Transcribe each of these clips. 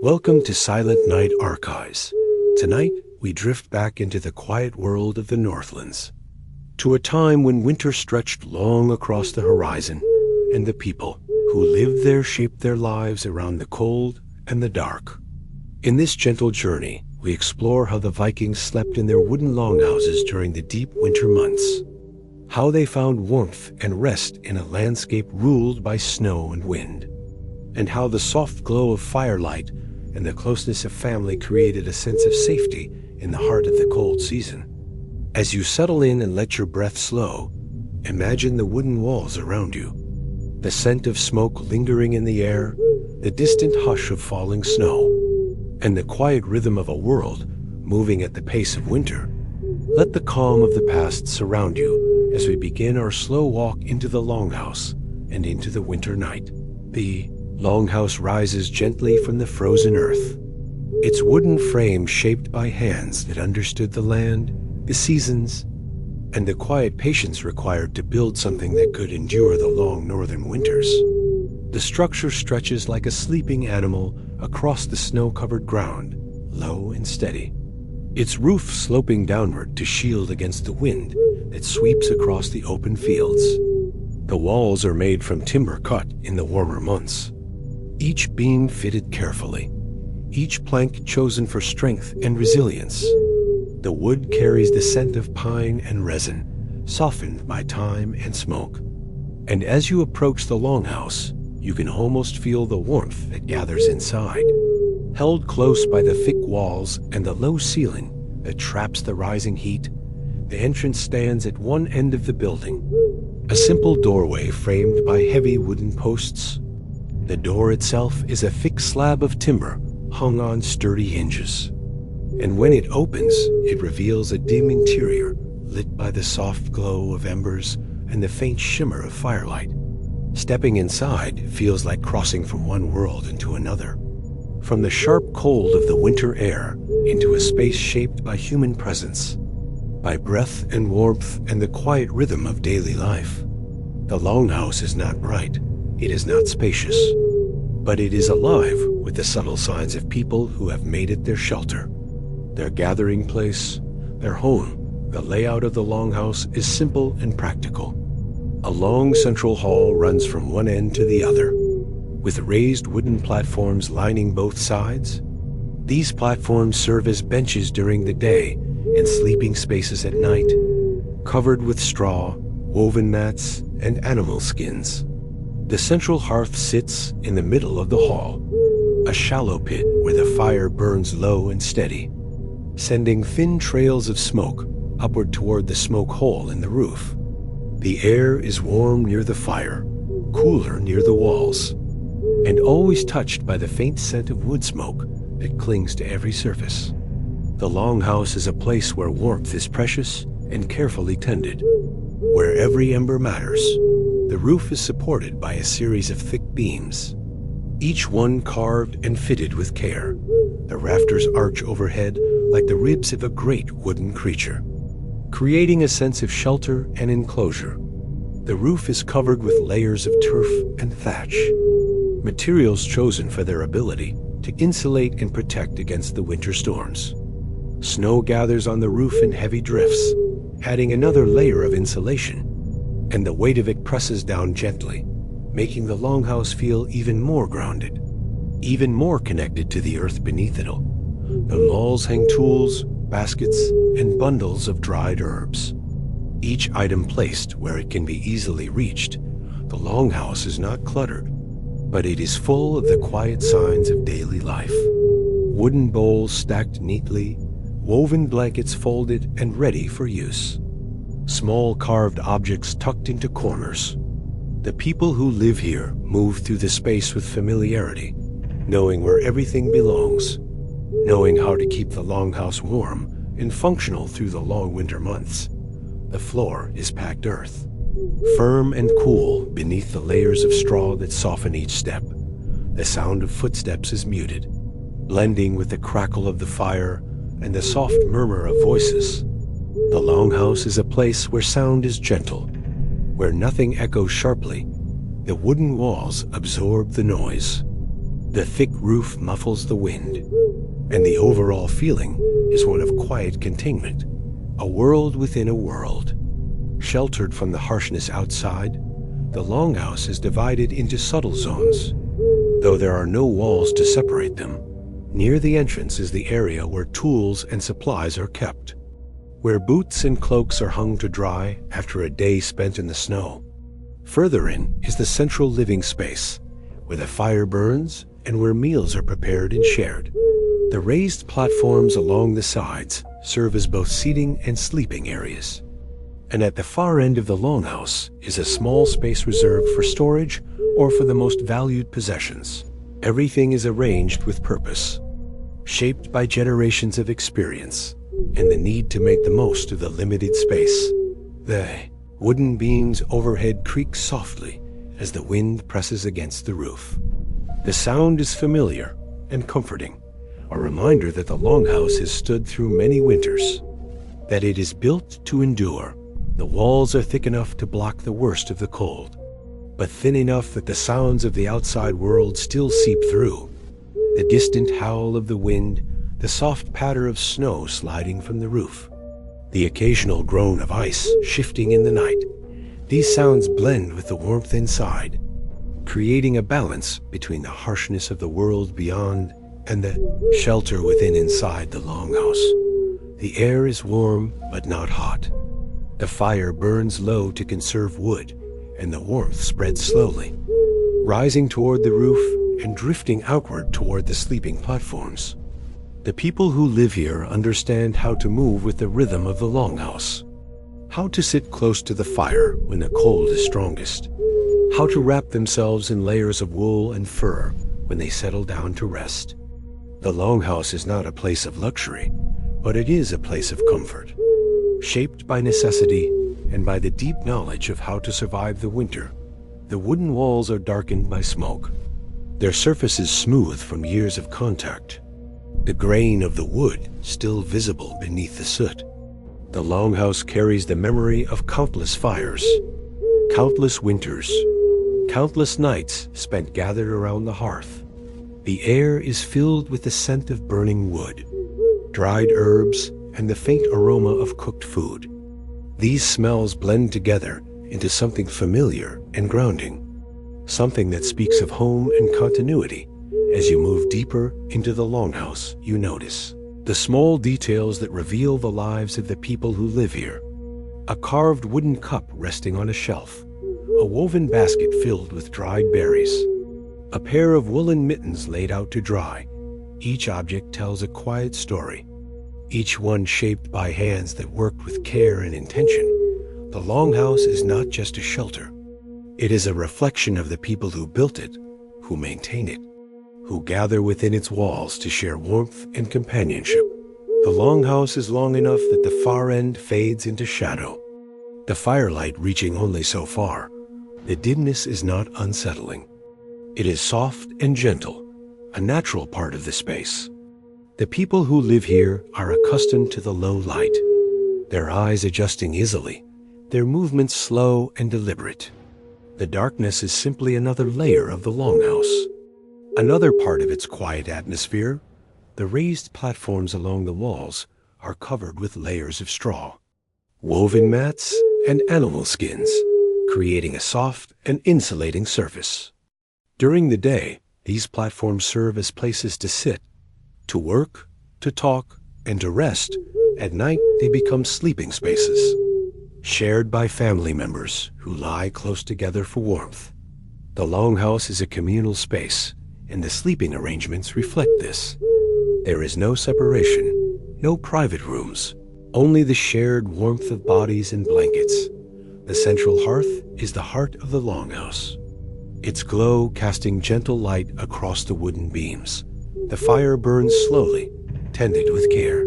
Welcome to Silent Night Archives. Tonight, we drift back into the quiet world of the Northlands, to a time when winter stretched long across the horizon, and the people who lived there shaped their lives around the cold and the dark. In this gentle journey, we explore how the Vikings slept in their wooden longhouses during the deep winter months, how they found warmth and rest in a landscape ruled by snow and wind, and how the soft glow of firelight and the closeness of family created a sense of safety in the heart of the cold season. As you settle in and let your breath slow, imagine the wooden walls around you, the scent of smoke lingering in the air, the distant hush of falling snow, and the quiet rhythm of a world moving at the pace of winter. Let the calm of the past surround you as we begin our slow walk into the longhouse and into the winter night. The longhouse rises gently from the frozen earth, its wooden frame shaped by hands that understood the land, the seasons, and the quiet patience required to build something that could endure the long northern winters. The structure stretches like a sleeping animal across the snow-covered ground, low and steady, its roof sloping downward to shield against the wind that sweeps across the open fields. The walls are made from timber cut in the warmer months, each beam fitted carefully, each plank chosen for strength and resilience. The wood carries the scent of pine and resin, softened by time and smoke. And as you approach the longhouse, you can almost feel the warmth that gathers inside, held close by the thick walls and the low ceiling that traps the rising heat. The entrance stands at one end of the building, a simple doorway framed by heavy wooden posts. The door itself is a thick slab of timber hung on sturdy hinges, and when it opens, it reveals a dim interior lit by the soft glow of embers and the faint shimmer of firelight. Stepping inside feels like crossing from one world into another, from the sharp cold of the winter air into a space shaped by human presence, by breath and warmth and the quiet rhythm of daily life. The longhouse is not bright, it is not spacious, but it is alive with the subtle signs of people who have made it their shelter, their gathering place, their home. The layout of the longhouse is simple and practical. A long central hall runs from one end to the other, with raised wooden platforms lining both sides. These platforms serve as benches during the day and sleeping spaces at night, covered with straw, woven mats, and animal skins. The central hearth sits in the middle of the hall, a shallow pit where the fire burns low and steady, sending thin trails of smoke upward toward the smoke hole in the roof. The air is warm near the fire, cooler near the walls, and always touched by the faint scent of wood smoke that clings to every surface. The longhouse is a place where warmth is precious and carefully tended, where every ember matters. The roof is supported by a series of thick beams, each one carved and fitted with care. The rafters arch overhead like the ribs of a great wooden creature, creating a sense of shelter and enclosure. The roof is covered with layers of turf and thatch, materials chosen for their ability to insulate and protect against the winter storms. Snow gathers on the roof in heavy drifts, adding another layer of insulation, and the weight of it presses down gently, making the longhouse feel even more grounded, even more connected to the earth beneath it all. The walls hang tools, baskets, and bundles of dried herbs, each item placed where it can be easily reached. The longhouse is not cluttered, but it is full of the quiet signs of daily life. Wooden bowls stacked neatly, woven blankets folded and ready for use, small carved objects tucked into corners. The people who live here move through the space with familiarity, knowing where everything belongs, knowing how to keep the longhouse warm and functional through the long winter months. The floor is packed earth, firm and cool beneath the layers of straw that soften each step. The sound of footsteps is muted, blending with the crackle of the fire and the soft murmur of voices. The longhouse is a place where sound is gentle, where nothing echoes sharply. The wooden walls absorb the noise. The thick roof muffles the wind, and the overall feeling is one of quiet containment, a world within a world. Sheltered from the harshness outside, the Longhouse is divided into subtle zones. Though there are no walls to separate them, near the entrance is the area where tools and supplies are kept, where boots and cloaks are hung to dry after a day spent in the snow. Further in is the central living space, where the fire burns and where meals are prepared and shared. The raised platforms along the sides serve as both seating and sleeping areas. And at the far end of the Longhouse is a small space reserved for storage or for the most valued possessions. Everything is arranged with purpose, shaped by generations of experience and the need to make the most of the limited space. The wooden beams overhead creak softly as the wind presses against the roof. The sound is familiar and comforting, a reminder that the Longhouse has stood through many winters, that it is built to endure. The walls are thick enough to block the worst of the cold, but thin enough that the sounds of the outside world still seep through. The distant howl of the wind, the soft patter of snow sliding from the roof, the occasional groan of ice shifting in the night. These sounds blend with the warmth inside, creating a balance between the harshness of the world beyond and the shelter within inside the Longhouse. The air is warm but not hot. The fire burns low to conserve wood, and the warmth spreads slowly, rising toward the roof and drifting outward toward the sleeping platforms. The people who live here understand how to move with the rhythm of the Longhouse, how to sit close to the fire when the cold is strongest, how to wrap themselves in layers of wool and fur when they settle down to rest. The Longhouse is not a place of luxury, but it is a place of comfort, shaped by necessity and by the deep knowledge of how to survive the winter. The wooden walls are darkened by smoke, their surfaces smooth from years of contact, the grain of the wood still visible beneath the soot. The Longhouse carries the memory of countless fires, countless winters, countless nights spent gathered around the hearth. The air is filled with the scent of burning wood, dried herbs, and the faint aroma of cooked food. These smells blend together into something familiar and grounding, something that speaks of home and continuity. As you move deeper into the Longhouse, you notice the small details that reveal the lives of the people who live here. A carved wooden cup resting on a shelf, a woven basket filled with dried berries, a pair of woolen mittens laid out to dry. Each object tells a quiet story, each one shaped by hands that worked with care and intention. The Longhouse is not just a shelter. It is a reflection of the people who built it, who maintain it, who gather within its walls to share warmth and companionship. The Longhouse is long enough that the far end fades into shadow, the firelight reaching only so far. The dimness is not unsettling. It is soft and gentle, a natural part of the space. The people who live here are accustomed to the low light, their eyes adjusting easily, their movements slow and deliberate. The darkness is simply another layer of the Longhouse. Another part of its quiet atmosphere, the raised platforms along the walls are covered with layers of straw, woven mats, and animal skins, creating a soft and insulating surface. During the day, these platforms serve as places to sit, to work, to talk, and to rest. At night, they become sleeping spaces, shared by family members who lie close together for warmth. The Longhouse is a communal space, and the sleeping arrangements reflect this. There is no separation, no private rooms, only the shared warmth of bodies and blankets. The central hearth is the heart of the Longhouse, its glow casting gentle light across the wooden beams. The fire burns slowly, tended with care.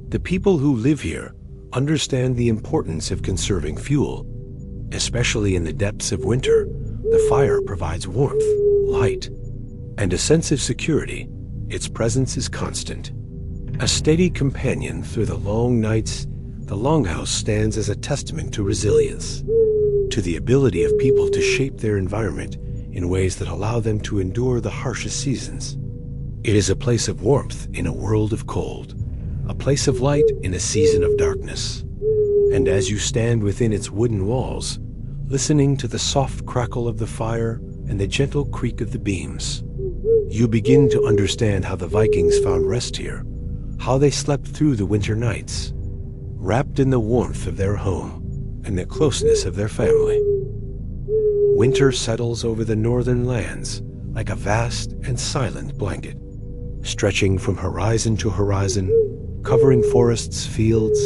The people who live here understand the importance of conserving fuel. Especially in the depths of winter, the fire provides warmth, light, and a sense of security. Its presence is constant. A steady companion through the long nights, the Longhouse stands as a testament to resilience, to the ability of people to shape their environment in ways that allow them to endure the harshest seasons. It is a place of warmth in a world of cold, a place of light in a season of darkness. And as you stand within its wooden walls, listening to the soft crackle of the fire and the gentle creak of the beams, you begin to understand how the Vikings found rest here, how they slept through the winter nights, wrapped in the warmth of their home and the closeness of their family. Winter settles over the northern lands like a vast and silent blanket, stretching from horizon to horizon, covering forests, fields,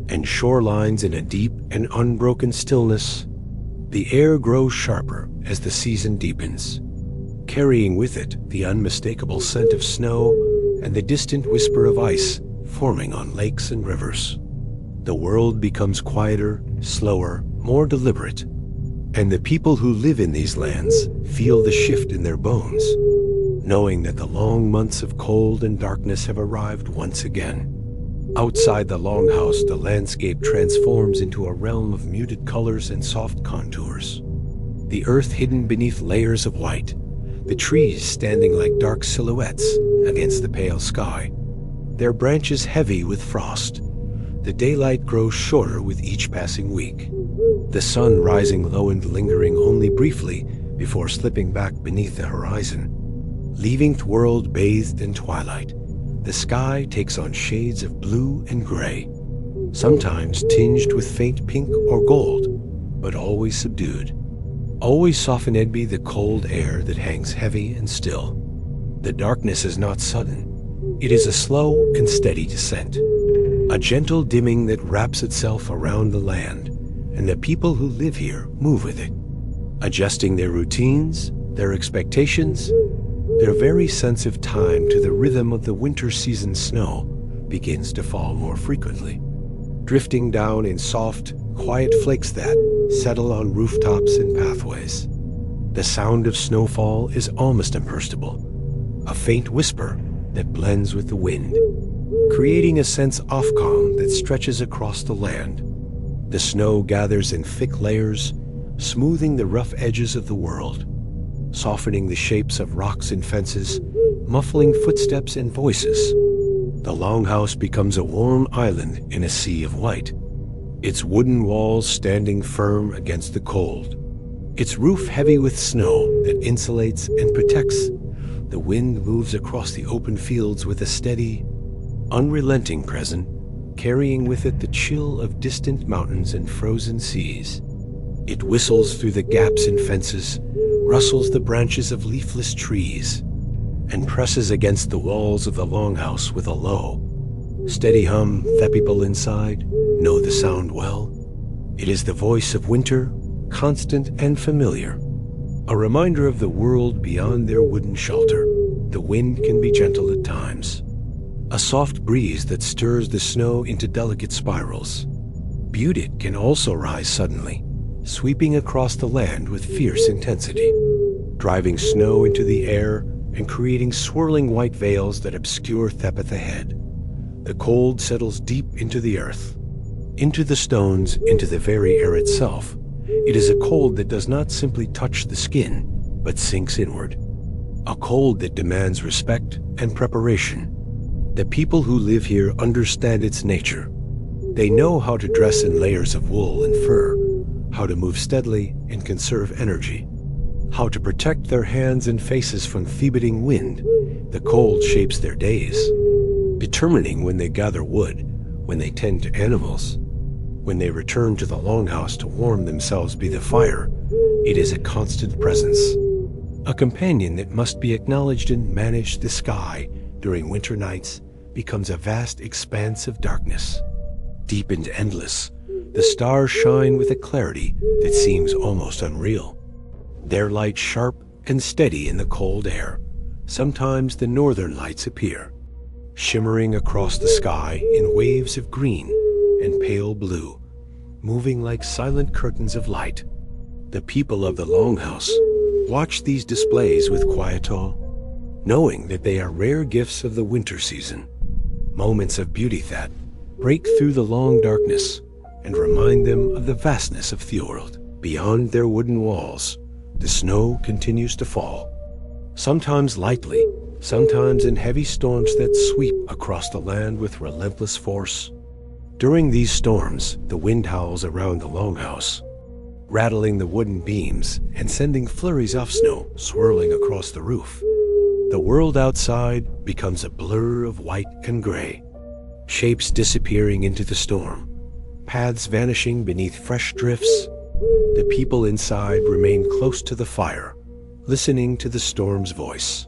and shorelines in a deep and unbroken stillness. The air grows sharper as the season deepens, carrying with it the unmistakable scent of snow and the distant whisper of ice forming on lakes and rivers. The world becomes quieter, slower, more deliberate, and the people who live in these lands feel the shift in their bones, knowing that the long months of cold and darkness have arrived once again. Outside the longhouse, the landscape transforms into a realm of muted colors and soft contours. The earth hidden beneath layers of white, the trees standing like dark silhouettes against the pale sky, their branches heavy with frost. The daylight grows shorter with each passing week, the sun rising low and lingering only briefly before slipping back beneath the horizon. Leaving the world bathed in twilight, the sky takes on shades of blue and gray, sometimes tinged with faint pink or gold, but always subdued, always softened by the cold air that hangs heavy and still. The darkness is not sudden. It is a slow and steady descent, a gentle dimming that wraps itself around the land, and the people who live here move with it, adjusting their routines, their expectations, their very sense of time to the rhythm of the winter season. Snow begins to fall more frequently, drifting down in soft, quiet flakes that settle on rooftops and pathways. The sound of snowfall is almost imperceptible, a faint whisper that blends with the wind, creating a sense of calm that stretches across the land. The snow gathers in thick layers, smoothing the rough edges of the world, softening the shapes of rocks and fences, muffling footsteps and voices. The longhouse becomes a warm island in a sea of white, its wooden walls standing firm against the cold, its roof heavy with snow that insulates and protects. The wind moves across the open fields with a steady, unrelenting presence, carrying with it the chill of distant mountains and frozen seas. It whistles through the gaps in fences, rustles the branches of leafless trees, and presses against the walls of the longhouse with a low, steady hum. The people inside know the sound well. It is the voice of winter, constant and familiar, a reminder of the world beyond their wooden shelter. The wind can be gentle at times, a soft breeze that stirs the snow into delicate spirals. But it can also rise suddenly, sweeping across the land with fierce intensity, driving snow into the air and creating swirling white veils that obscure Thepeth ahead. The cold settles deep into the earth, into the stones, into the very air itself. It is a cold that does not simply touch the skin, but sinks inward, a cold that demands respect and preparation. The people who live here understand its nature. They know how to dress in layers of wool and fur, how to move steadily and conserve energy, how to protect their hands and faces from Thebeting wind. The cold shapes their days, determining when they gather wood, when they tend to animals, when they return to the longhouse to warm themselves by the fire. It is a constant presence, a companion that must be acknowledged and managed. The sky during winter nights becomes a vast expanse of darkness, deep and endless. The stars shine with a clarity that seems almost unreal, their light sharp and steady in the cold air. Sometimes the northern lights appear, shimmering across the sky in waves of green and pale blue, moving like silent curtains of light. The people of the longhouse watch these displays with quiet awe, knowing that they are rare gifts of the winter season, moments of beauty that break through the long darkness and remind them of the vastness of the world. Beyond their wooden walls, The snow continues to fall, sometimes lightly, sometimes in heavy storms that sweep across the land with relentless force. During these storms, the wind howls around the longhouse, rattling the wooden beams and sending flurries of snow swirling across the roof. The world outside becomes a blur of white and gray, shapes disappearing into the storm, paths vanishing beneath fresh drifts. The people inside remain close to the fire, listening to the storm's voice,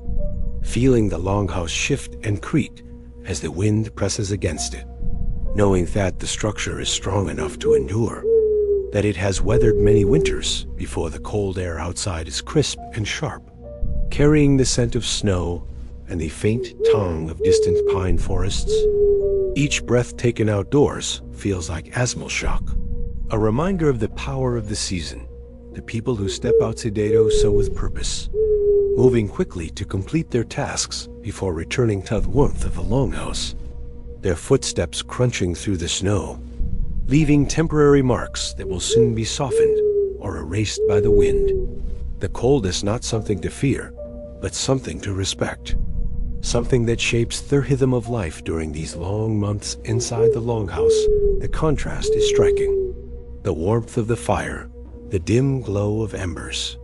feeling the longhouse shift and creak as the wind presses against it, knowing that the structure is strong enough to endure, that it has weathered many winters before the cold air outside is crisp and sharp, carrying the scent of snow and the faint tongue of distant pine forests. Each breath taken outdoors feels like asthma shock, a reminder of the power of the season, the people who step out sedato so with purpose, moving quickly to complete their tasks before returning to the warmth of the longhouse, their footsteps crunching through the snow, leaving temporary marks that will soon be softened or erased by the wind. The cold is not something to fear, but something to respect, something that shapes the rhythm of life during these long months inside the longhouse. The contrast is striking. The warmth of the fire, the dim glow of embers,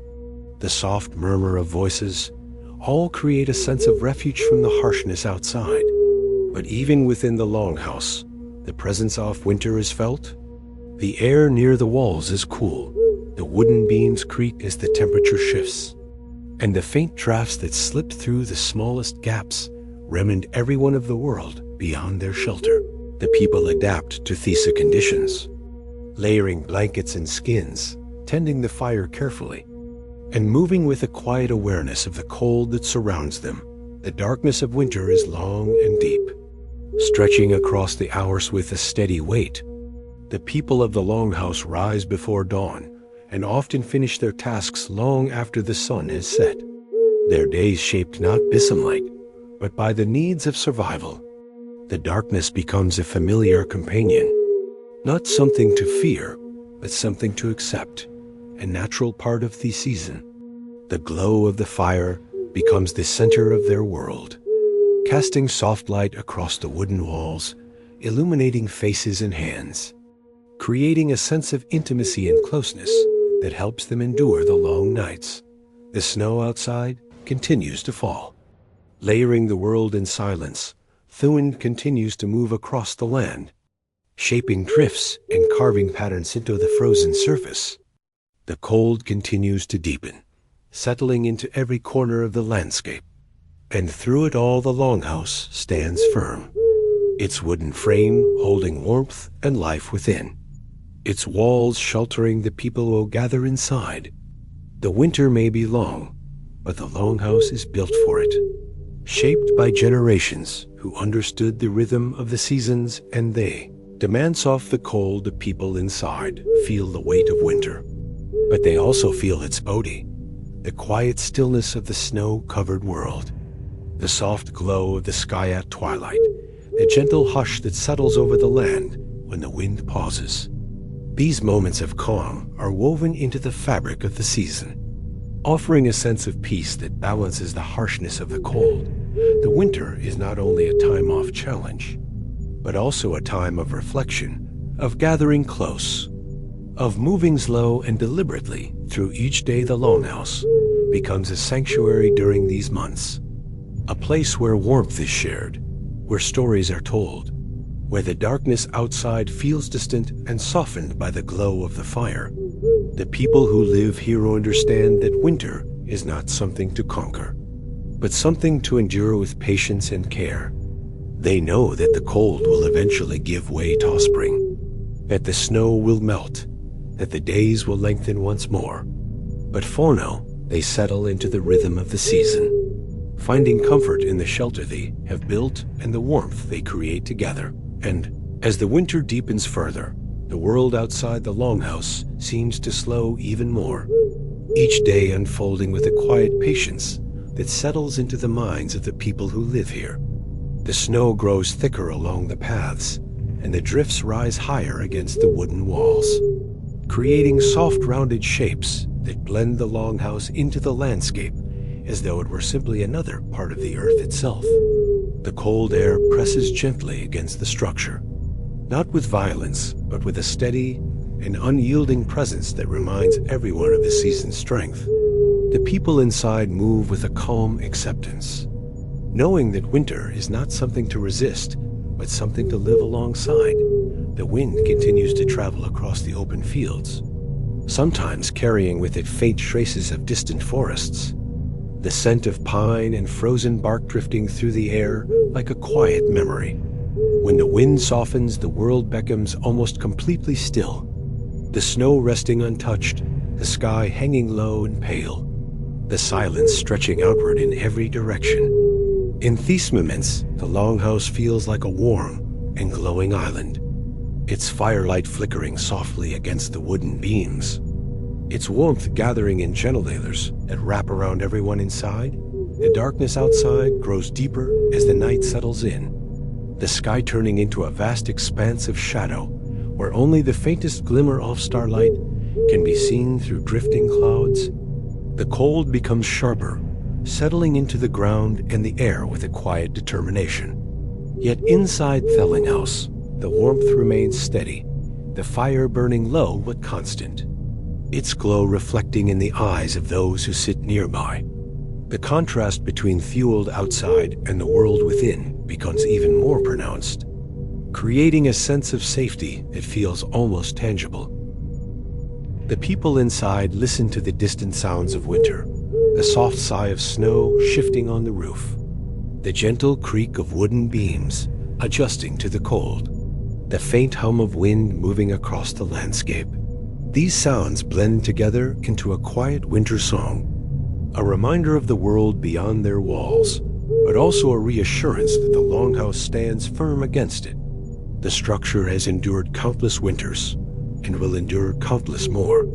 the soft murmur of voices, all create a sense of refuge from the harshness outside. But even within the longhouse, the presence of winter is felt. The air near the walls is cool, the wooden beams creak as the temperature shifts, and the faint drafts that slip through the smallest gaps remind everyone of the world beyond their shelter. The people adapt to these conditions, layering blankets and skins, tending the fire carefully, and moving with a quiet awareness of the cold that surrounds them. The darkness of winter is long and deep, stretching across the hours with a steady weight. The people of the longhouse rise before dawn and often finish their tasks long after the sun has set. Their days shaped not by sunlight, but by the needs of survival. The darkness becomes a familiar companion, not something to fear, but something to accept, a natural part of the season. The glow of the fire becomes the center of their world, casting soft light across the wooden walls, illuminating faces and hands, creating a sense of intimacy and closeness that helps them endure the long nights. The snow outside continues to fall, layering the world in silence. The wind continues to move across the land, shaping drifts and carving patterns into the frozen surface. The cold continues to deepen, settling into every corner of the landscape. And through it all, the longhouse stands firm, its wooden frame holding warmth and life within, its walls sheltering the people who gather inside. The winter may be long, but the longhouse is built for it, shaped by generations who understood the rhythm of the seasons, and they demands off the cold. The people inside feel the weight of winter, but they also feel its beauty, the quiet stillness of the snow-covered world, the soft glow of the sky at twilight, the gentle hush that settles over the land when the wind pauses. These moments of calm are woven into the fabric of the season, offering a sense of peace that balances the harshness of the cold. The winter is not only a time of challenge, but also a time of reflection, of gathering close, of moving slow and deliberately through each day. The longhouse becomes a sanctuary during these months, a place where warmth is shared, where stories are told, where the darkness outside feels distant and softened by the glow of the fire. The people who live here understand that winter is not something to conquer, but something to endure with patience and care. They know that the cold will eventually give way to spring, that the snow will melt, that the days will lengthen once more. But for now, they settle into the rhythm of the season, finding comfort in the shelter they have built and the warmth they create together. And as the winter deepens further, the world outside the longhouse seems to slow even more, each day unfolding with a quiet patience that settles into the minds of the people who live here. The snow grows thicker along the paths, and the drifts rise higher against the wooden walls, creating soft rounded shapes that blend the longhouse into the landscape as though it were simply another part of the earth itself. The cold air presses gently against the structure, not with violence, but with a steady and unyielding presence that reminds everyone of the season's strength. The people inside move with a calm acceptance, knowing that winter is not something to resist, but something to live alongside. The wind continues to travel across the open fields, sometimes carrying with it faint traces of distant forests, the scent of pine and frozen bark drifting through the air like a quiet memory. When the wind softens, the world becomes almost completely still, the snow resting untouched, the sky hanging low and pale, the silence stretching outward in every direction. In these moments, the longhouse feels like a warm and glowing island, its firelight flickering softly against the wooden beams, its warmth gathering in gentle layers that wrap around everyone inside. The darkness outside grows deeper as the night settles in, the sky turning into a vast expanse of shadow where only the faintest glimmer of starlight can be seen through drifting clouds. The cold becomes sharper, settling into the ground and the air with a quiet determination. Yet inside the Longhouse, the warmth remains steady, the fire burning low but constant, its glow reflecting in the eyes of those who sit nearby. The contrast between fueled outside and the world within becomes even more pronounced, creating a sense of safety that feels almost tangible. The people inside listen to the distant sounds of winter, the soft sigh of snow shifting on the roof, the gentle creak of wooden beams adjusting to the cold, the faint hum of wind moving across the landscape. These sounds blend together into a quiet winter song, a reminder of the world beyond their walls, but also a reassurance that the longhouse stands firm against it. The structure has endured countless winters and will endure countless more,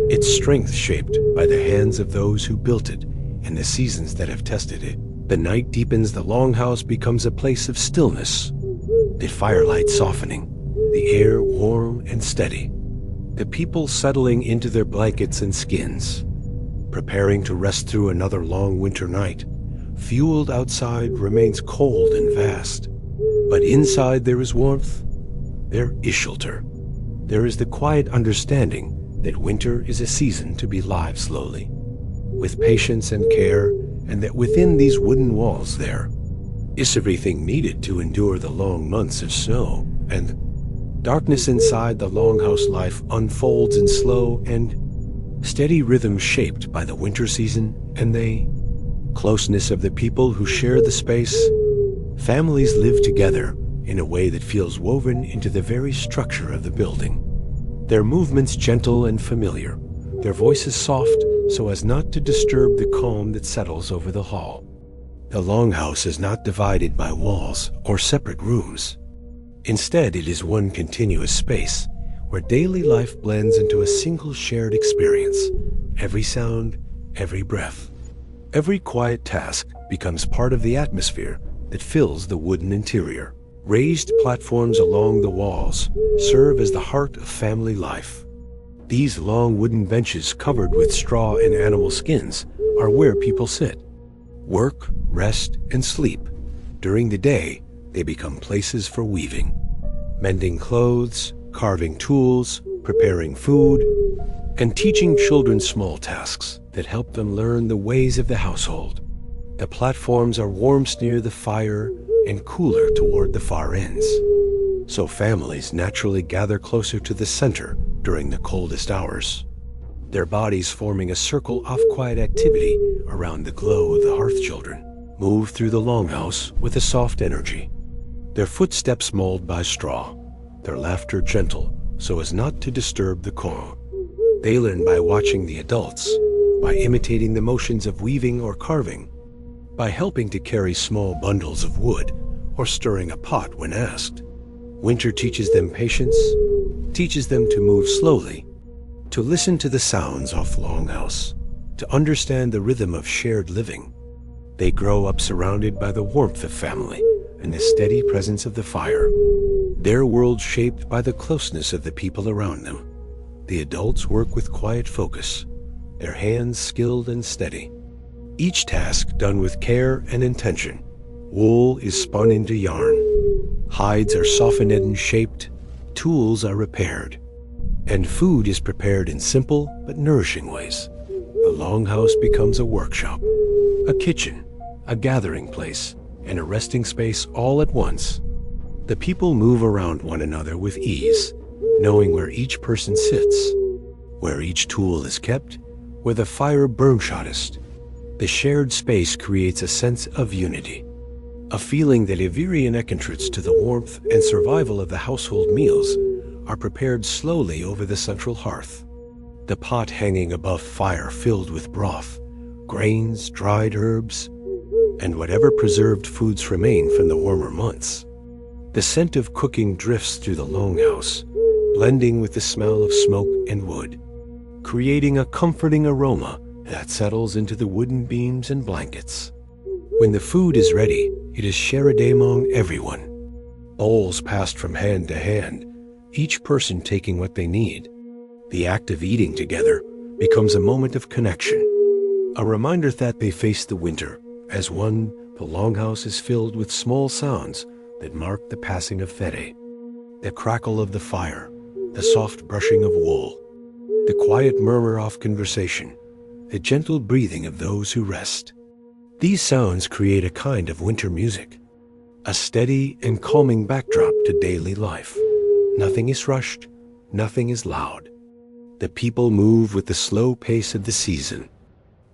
its strength shaped by the hands of those who built it and the seasons that have tested it. The night deepens, the longhouse becomes a place of stillness, the firelight softening, the air warm and steady, the people settling into their blankets and skins, preparing to rest through another long winter night. Fueled outside remains cold and vast, but inside there is warmth, there is shelter. There is the quiet understanding that winter is a season to be lived slowly, with patience and care, and that within these wooden walls there is everything needed to endure the long months of snow and darkness. Inside the longhouse, life unfolds in slow and steady rhythm shaped by the winter season and the closeness of the people who share the space. Families live together in a way that feels woven into the very structure of the building. Their movements gentle and familiar, their voices soft so as not to disturb the calm that settles over the hall. The longhouse is not divided by walls or separate rooms. Instead, it is one continuous space where daily life blends into a single shared experience. Every sound, every breath, every quiet task becomes part of the atmosphere that fills the wooden interior. Raised platforms along the walls serve as the heart of family life. These long wooden benches covered with straw and animal skins are where people sit, work, rest, and sleep. During the day, they become places for weaving, mending clothes, carving tools, preparing food, and teaching children small tasks that help them learn the ways of the household. The platforms are warmest near the fire and cooler toward the far ends, so families naturally gather closer to the center during the coldest hours, their bodies forming a circle of quiet activity around the glow of the hearth. Children move through the longhouse with a soft energy, their footsteps molded by straw, their laughter gentle so as not to disturb the calm. They learn by watching the adults, by imitating the motions of weaving or carving, by helping to carry small bundles of wood or stirring a pot when asked. Winter teaches them patience, teaches them to move slowly, to listen to the sounds of the longhouse, to understand the rhythm of shared living. They grow up surrounded by the warmth of family and the steady presence of the fire, their world shaped by the closeness of the people around them. The adults work with quiet focus, their hands skilled and steady. Each task done with care and intention. Wool is spun into yarn. Hides are softened and shaped. Tools are repaired. And food is prepared in simple but nourishing ways. The Longhouse becomes a workshop, a kitchen, a gathering place, and a resting space all at once. The people move around one another with ease, knowing where each person sits, where each tool is kept, where the fire burns hottest. The shared space creates a sense of unity, a feeling that Iverian entrance to the warmth and survival of the household meals are prepared slowly over the central hearth. The pot hanging above fire filled with broth, grains, dried herbs, and whatever preserved foods remain from the warmer months. The scent of cooking drifts through the Longhouse, blending with the smell of smoke and wood, creating a comforting aroma that settles into the wooden beams and blankets. When the food is ready, it is shared among everyone. Bowls passed from hand to hand, each person taking what they need. The act of eating together becomes a moment of connection, a reminder that they face the winter. As one, the Longhouse is filled with small sounds that mark the passing of Fede. The crackle of the fire, the soft brushing of wool, the quiet murmur of conversation, the gentle breathing of those who rest. These sounds create a kind of winter music, a steady and calming backdrop to daily life. Nothing is rushed, nothing is loud. The people move with the slow pace of the season,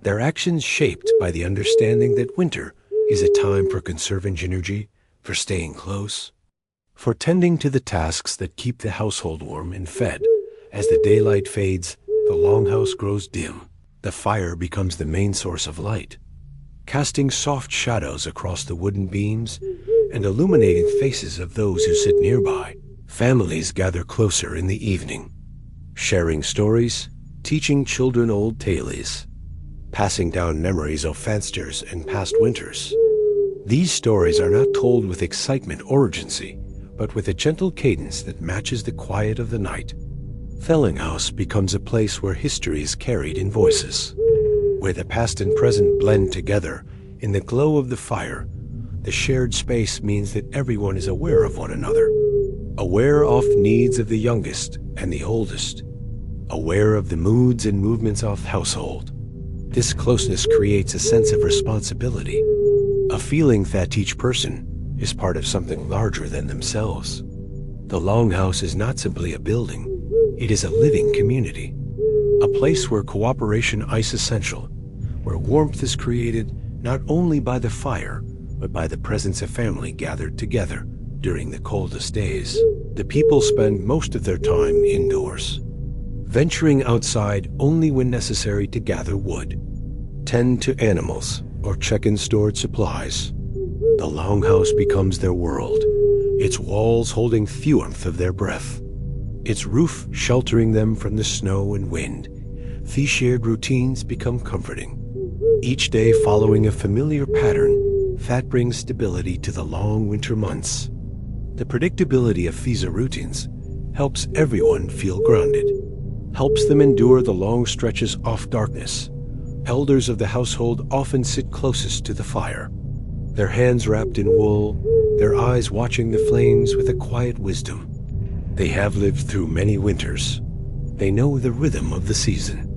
their actions shaped by the understanding that winter is a time for conserving energy, for staying close, for tending to the tasks that keep the household warm and fed. As the daylight fades, the Longhouse grows dim. The fire becomes the main source of light, casting soft shadows across the wooden beams and illuminating faces of those who sit nearby. Families gather closer in the evening, sharing stories, teaching children old tales, passing down memories of fansters and past winters. These stories are not told with excitement or urgency, but with a gentle cadence that matches the quiet of the night. Longhouse becomes a place where history is carried in voices, where the past and present blend together in the glow of the fire. The shared space means that everyone is aware of one another, aware of the needs of the youngest and the oldest, aware of the moods and movements of the household. This closeness creates a sense of responsibility, a feeling that each person is part of something larger than themselves. The Longhouse is not simply a building, it is a living community, a place where cooperation is essential, where warmth is created not only by the fire, but by the presence of family gathered together during the coldest days. The people spend most of their time indoors, venturing outside only when necessary to gather wood, tend to animals, or check in stored supplies. The Longhouse becomes their world, its walls holding warmth of their breath, its roof sheltering them from the snow and wind. These shared routines become comforting, each day following a familiar pattern that brings stability to the long winter months. The predictability of these routines helps everyone feel grounded, helps them endure the long stretches of darkness. Elders of the household often sit closest to the fire, their hands wrapped in wool, their eyes watching the flames with a quiet wisdom. They have lived through many winters. They know the rhythm of the season.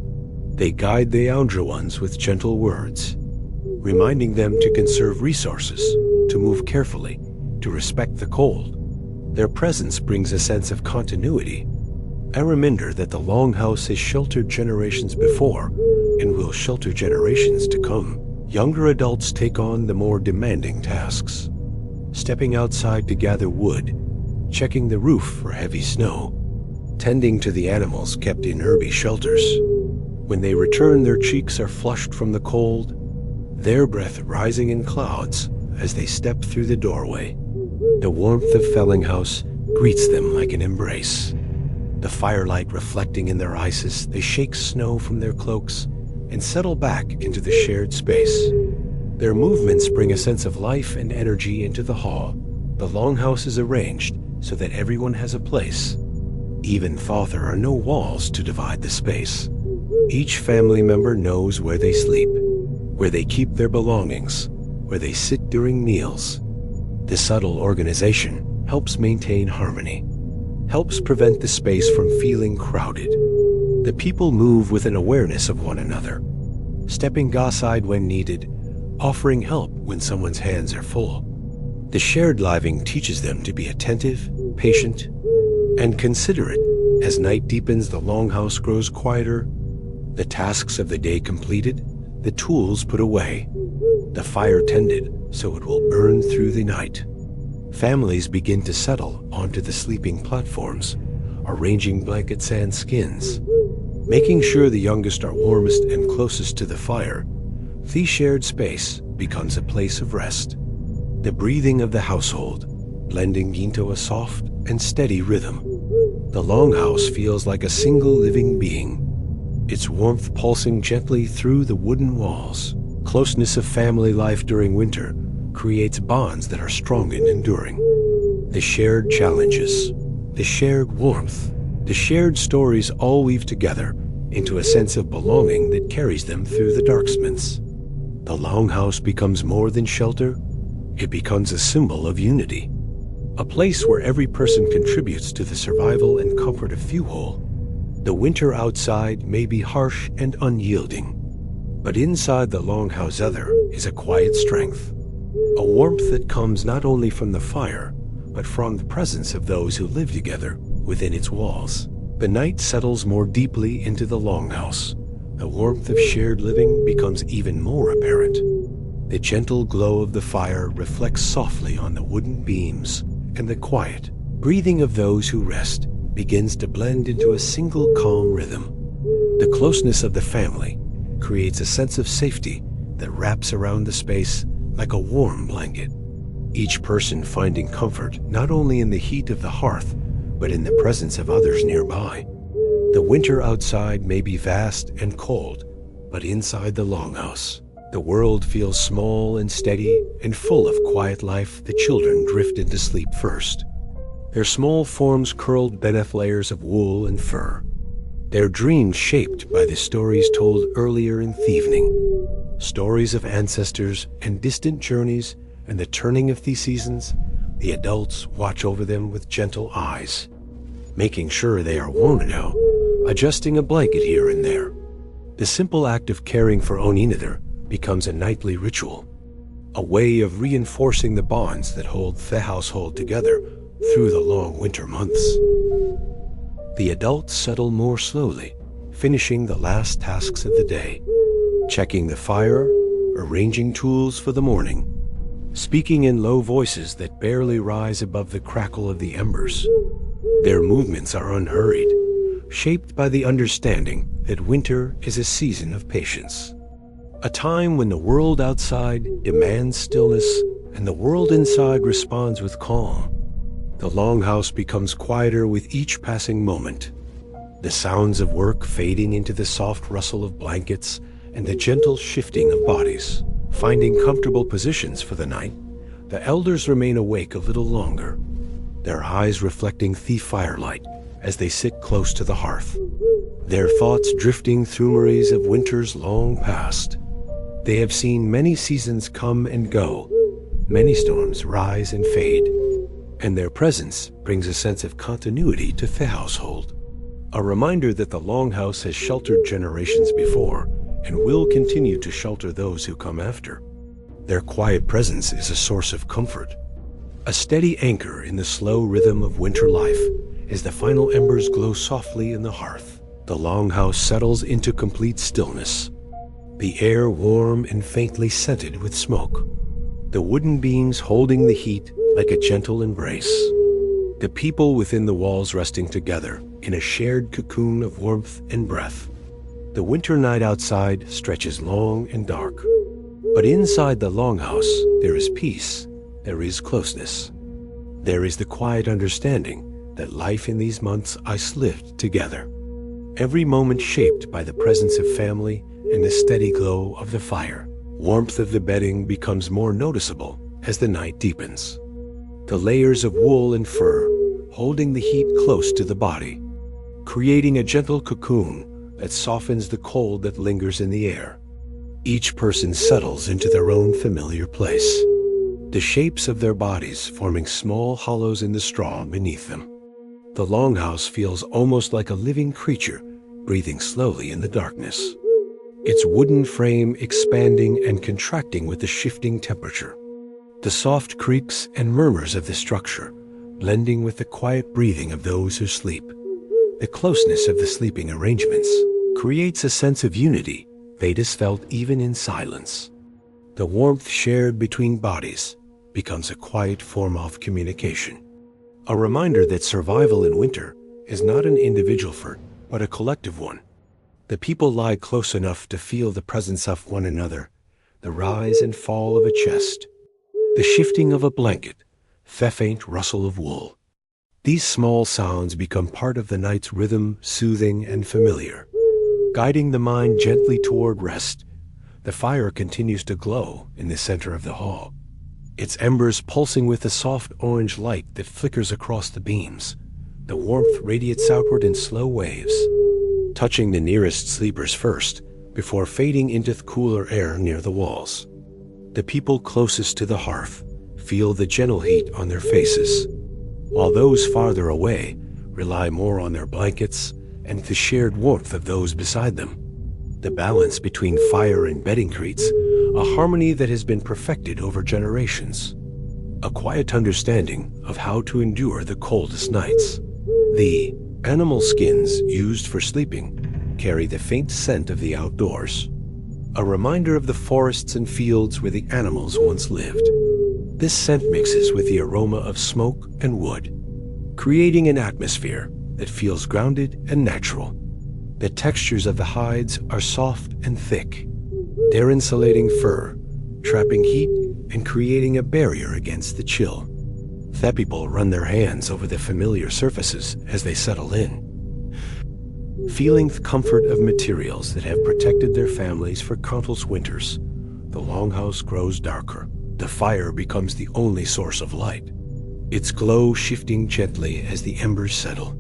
They guide the younger ones with gentle words, reminding them to conserve resources, to move carefully, to respect the cold. Their presence brings a sense of continuity, a reminder that the Longhouse has sheltered generations before and will shelter generations to come. Younger adults take on the more demanding tasks, stepping outside to gather wood, checking the roof for heavy snow, tending to the animals kept in herby shelters. When they return, their cheeks are flushed from the cold, their breath rising in clouds as they step through the doorway. The warmth of Longhouse greets them like an embrace. The firelight reflecting in their eyes, they shake snow from their cloaks and settle back into the shared space. Their movements bring a sense of life and energy into the hall. The Longhouse is arranged so that everyone has a place, even though there are no walls to divide the space. Each family member knows where they sleep, where they keep their belongings, where they sit during meals. This subtle organization helps maintain harmony, helps prevent the space from feeling crowded. The people move with an awareness of one another, stepping aside when needed, offering help when someone's hands are full. The shared living teaches them to be attentive, patient, and considerate. As night deepens, the longhouse grows quieter, the tasks of the day completed, the tools put away, the fire tended so it will burn through the night. Families begin to settle onto the sleeping platforms, arranging blankets and skins, making sure the youngest are warmest and closest to the fire. The shared space becomes a place of rest. The breathing of the household, blending into a soft and steady rhythm. The longhouse feels like a single living being, its warmth pulsing gently through the wooden walls. Closeness of family life during winter creates bonds that are strong and enduring. The shared challenges, the shared warmth, the shared stories all weave together into a sense of belonging that carries them through the dark months. The longhouse becomes more than shelter, it becomes a symbol of unity. A place where every person contributes to the survival and comfort of few whole. The winter outside may be harsh and unyielding, but inside the longhouse other is a quiet strength, a warmth that comes not only from the fire, but from the presence of those who live together within its walls. The night settles more deeply into the longhouse. The warmth of shared living becomes even more apparent. The gentle glow of the fire reflects softly on the wooden beams, and the quiet breathing of those who rest begins to blend into a single calm rhythm. The closeness of the family creates a sense of safety that wraps around the space like a warm blanket. Each person finding comfort not only in the heat of the hearth, but in the presence of others nearby. The winter outside may be vast and cold, but inside the longhouse, the world feels small and steady and full of quiet life. The children drift into sleep first, their small forms curled beneath layers of wool and fur, their dreams shaped by the stories told earlier in the evening. Stories of ancestors and distant journeys and the turning of the seasons. The adults watch over them with gentle eyes, making sure they are warm now, adjusting a blanket here and there. The simple act of caring for Oninither becomes a nightly ritual, a way of reinforcing the bonds that hold the household together through the long winter months. The adults settle more slowly, finishing the last tasks of the day, checking the fire, arranging tools for the morning, speaking in low voices that barely rise above the crackle of the embers. Their movements are unhurried, shaped by the understanding that winter is a season of patience. A time when the world outside demands stillness and the world inside responds with calm. The longhouse becomes quieter with each passing moment, the sounds of work fading into the soft rustle of blankets and the gentle shifting of bodies. Finding comfortable positions for the night, the elders remain awake a little longer, their eyes reflecting the firelight as they sit close to the hearth, their thoughts drifting through memories of winters long past. They have seen many seasons come and go, many storms rise and fade, and their presence brings a sense of continuity to the household. A reminder that the longhouse has sheltered generations before and will continue to shelter those who come after. Their quiet presence is a source of comfort, a steady anchor in the slow rhythm of winter life. As the final embers glow softly in the hearth, the longhouse settles into complete stillness, the air warm and faintly scented with smoke, the wooden beams holding the heat like a gentle embrace, the people within the walls resting together in a shared cocoon of warmth and breath. The winter night outside stretches long and dark, but inside the longhouse there is peace, there is closeness. There is the quiet understanding that life in these months is lived together, every moment shaped by the presence of family and the steady glow of the fire. Warmth of the bedding becomes more noticeable as the night deepens, the layers of wool and fur holding the heat close to the body, creating a gentle cocoon that softens the cold that lingers in the air. Each person settles into their own familiar place, the shapes of their bodies forming small hollows in the straw beneath them. The longhouse feels almost like a living creature, breathing slowly in the darkness, its wooden frame expanding and contracting with the shifting temperature. The soft creaks and murmurs of the structure, blending with the quiet breathing of those who sleep. The closeness of the sleeping arrangements creates a sense of unity Vedas felt even in silence. The warmth shared between bodies becomes a quiet form of communication, a reminder that survival in winter is not an individual effort, but a collective one. The people lie close enough to feel the presence of one another, the rise and fall of a chest, the shifting of a blanket, the faint rustle of wool. These small sounds become part of the night's rhythm, soothing and familiar, guiding the mind gently toward rest. The fire continues to glow in the center of the hall, its embers pulsing with a soft orange light that flickers across the beams. The warmth radiates outward in slow waves, touching the nearest sleepers first, before fading into the cooler air near the walls. The people closest to the hearth feel the gentle heat on their faces, while those farther away rely more on their blankets and the shared warmth of those beside them. The balance between fire and bedding creates a harmony that has been perfected over generations, a quiet understanding of how to endure the coldest nights. The animal skins used for sleeping carry the faint scent of the outdoors, a reminder of the forests and fields where the animals once lived. This scent mixes with the aroma of smoke and wood, creating an atmosphere that feels grounded and natural. The textures of the hides are soft and thick, their insulating fur, trapping heat and creating a barrier against the chill. The people run their hands over the familiar surfaces as they settle in, feeling the comfort of materials that have protected their families for countless winters. The longhouse grows darker. The fire becomes the only source of light, its glow shifting gently as the embers settle.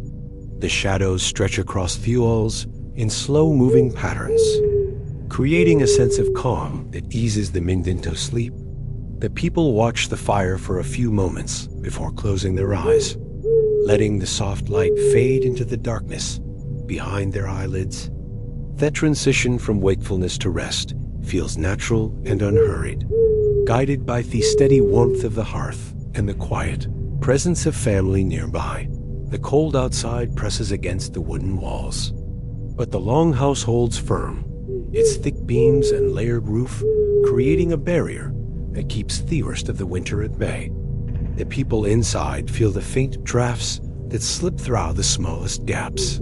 The shadows stretch across the walls in slow-moving patterns, creating a sense of calm that eases the mind into sleep. The people watch the fire for a few moments before closing their eyes, letting the soft light fade into the darkness behind their eyelids. That transition from wakefulness to rest feels natural and unhurried, guided by the steady warmth of the hearth and the quiet presence of family nearby. The cold outside presses against the wooden walls, but the longhouse holds firm, its thick beams and layered roof creating a barrier that keeps the worst of the winter at bay. The people inside feel the faint drafts that slip through the smallest gaps,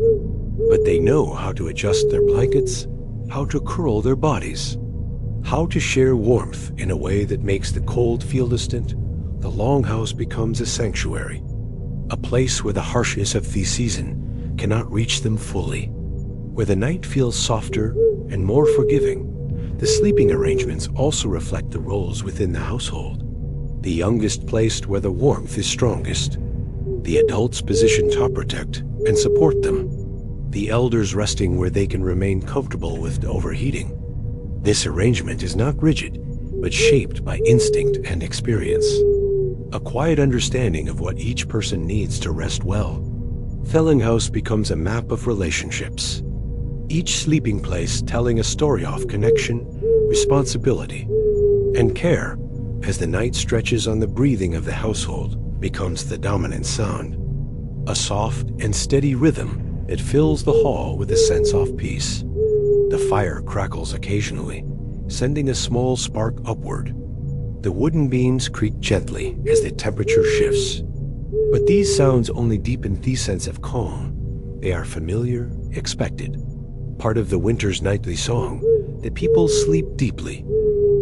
but they know how to adjust their blankets, how to curl their bodies, how to share warmth in a way that makes the cold feel distant. The longhouse becomes a sanctuary, a place where the harshness of the season cannot reach them fully, where the night feels softer and more forgiving. The sleeping arrangements also reflect the roles within the household. The youngest placed where the warmth is strongest, the adults positioned to protect and support them, the elders resting where they can remain comfortable with overheating. This arrangement is not rigid, but shaped by instinct and experience, a quiet understanding of what each person needs to rest well. The longhouse becomes a map of relationships, each sleeping place telling a story of connection, responsibility, and care. As the night stretches on, the breathing of the household becomes the dominant sound, a soft and steady rhythm that fills the hall with a sense of peace. The fire crackles occasionally, sending a small spark upward. The wooden beams creak gently as the temperature shifts, but these sounds only deepen the sense of calm. They are familiar, expected, part of the winter's nightly song. The people sleep deeply,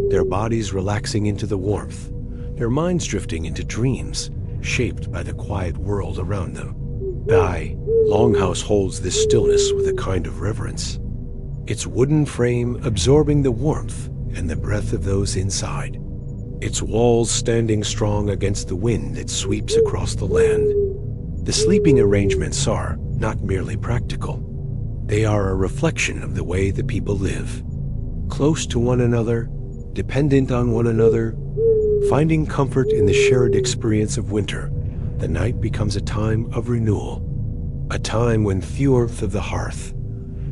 their bodies relaxing into the warmth, their minds drifting into dreams shaped by the quiet world around them. The longhouse holds this stillness with a kind of reverence, its wooden frame absorbing the warmth and the breath of those inside, its walls standing strong against the wind that sweeps across the land. The sleeping arrangements are not merely practical. They are a reflection of the way the people live. Close to one another, dependent on one another, finding comfort in the shared experience of winter, the night becomes a time of renewal, a time when the warmth of the hearth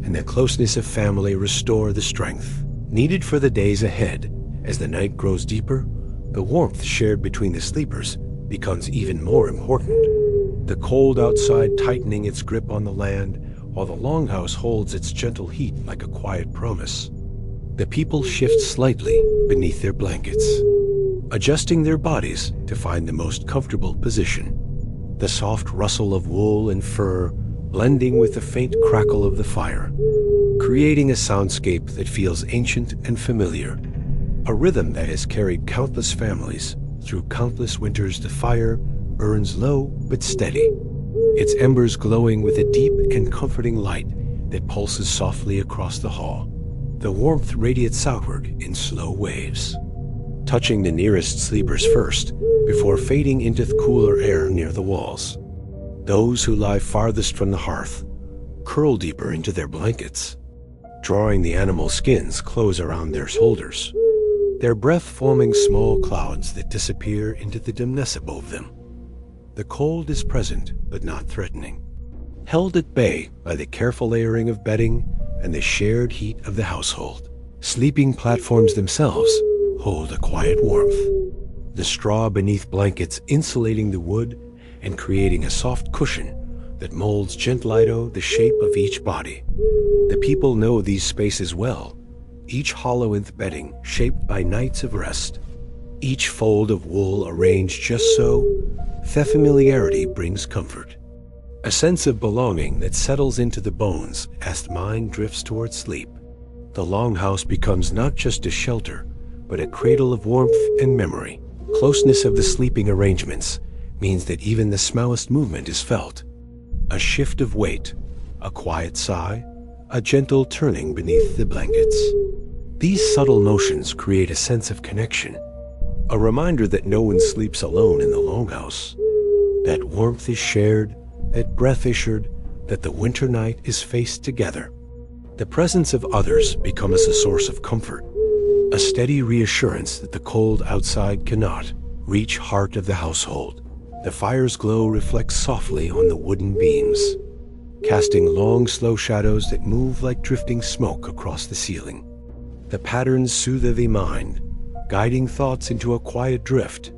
and the closeness of family restore the strength needed for the days ahead. As the night grows deeper, the warmth shared between the sleepers becomes even more important. The cold outside tightening its grip on the land, while the longhouse holds its gentle heat like a quiet promise. The people shift slightly beneath their blankets, adjusting their bodies to find the most comfortable position. The soft rustle of wool and fur blending with the faint crackle of the fire, creating a soundscape that feels ancient and familiar. A rhythm that has carried countless families through countless winters. The fire burns low but steady, its embers glowing with a deep and comforting light that pulses softly across the hall. The warmth radiates outward in slow waves, touching the nearest sleepers first before fading into the cooler air near the walls. Those who lie farthest from the hearth curl deeper into their blankets, drawing the animal skins close around their shoulders, their breath forming small clouds that disappear into the dimness above them. The cold is present but not threatening, held at bay by the careful layering of bedding and the shared heat of the household. Sleeping platforms themselves hold a quiet warmth, the straw beneath blankets insulating the wood and creating a soft cushion that molds gently the shape of each body. The people know these spaces well, each hollow nth bedding shaped by nights of rest, each fold of wool arranged just so. The familiarity brings comfort, a sense of belonging that settles into the bones as the mind drifts towards sleep. The longhouse becomes not just a shelter, but a cradle of warmth and memory. Closeness of the sleeping arrangements means that even the smallest movement is felt. A shift of weight, a quiet sigh, a gentle turning beneath the blankets. These subtle motions create a sense of connection, a reminder that no one sleeps alone in the longhouse, that warmth is shared, that breath is shared, that the winter night is faced together. The presence of others becomes a source of comfort, a steady reassurance that the cold outside cannot reach heart of the household. The fire's glow reflects softly on the wooden beams, casting long, slow shadows that move like drifting smoke across the ceiling. The patterns soothe the mind, guiding thoughts into a quiet drift.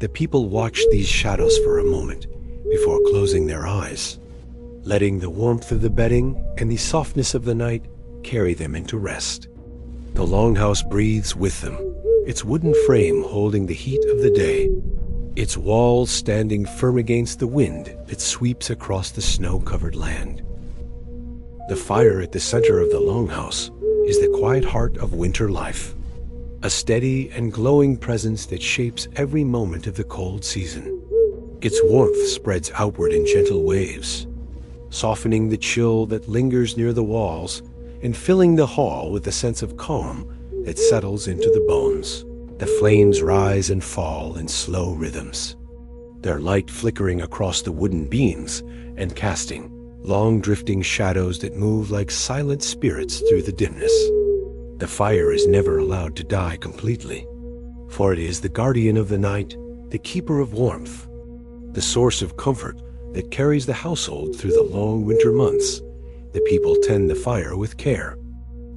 The people watch these shadows for a moment before closing their eyes, letting the warmth of the bedding and the softness of the night carry them into rest. The longhouse breathes with them, its wooden frame holding the heat of the day, its walls standing firm against the wind that sweeps across the snow-covered land. The fire at the center of the longhouse is the quiet heart of winter life, a steady and glowing presence that shapes every moment of the cold season. Its warmth spreads outward in gentle waves, softening the chill that lingers near the walls and filling the hall with a sense of calm that settles into the bones. The flames rise and fall in slow rhythms, their light flickering across the wooden beams and casting long drifting shadows that move like silent spirits through the dimness. The fire is never allowed to die completely, for it is the guardian of the night, the keeper of warmth, the source of comfort that carries the household through the long winter months. The people tend the fire with care,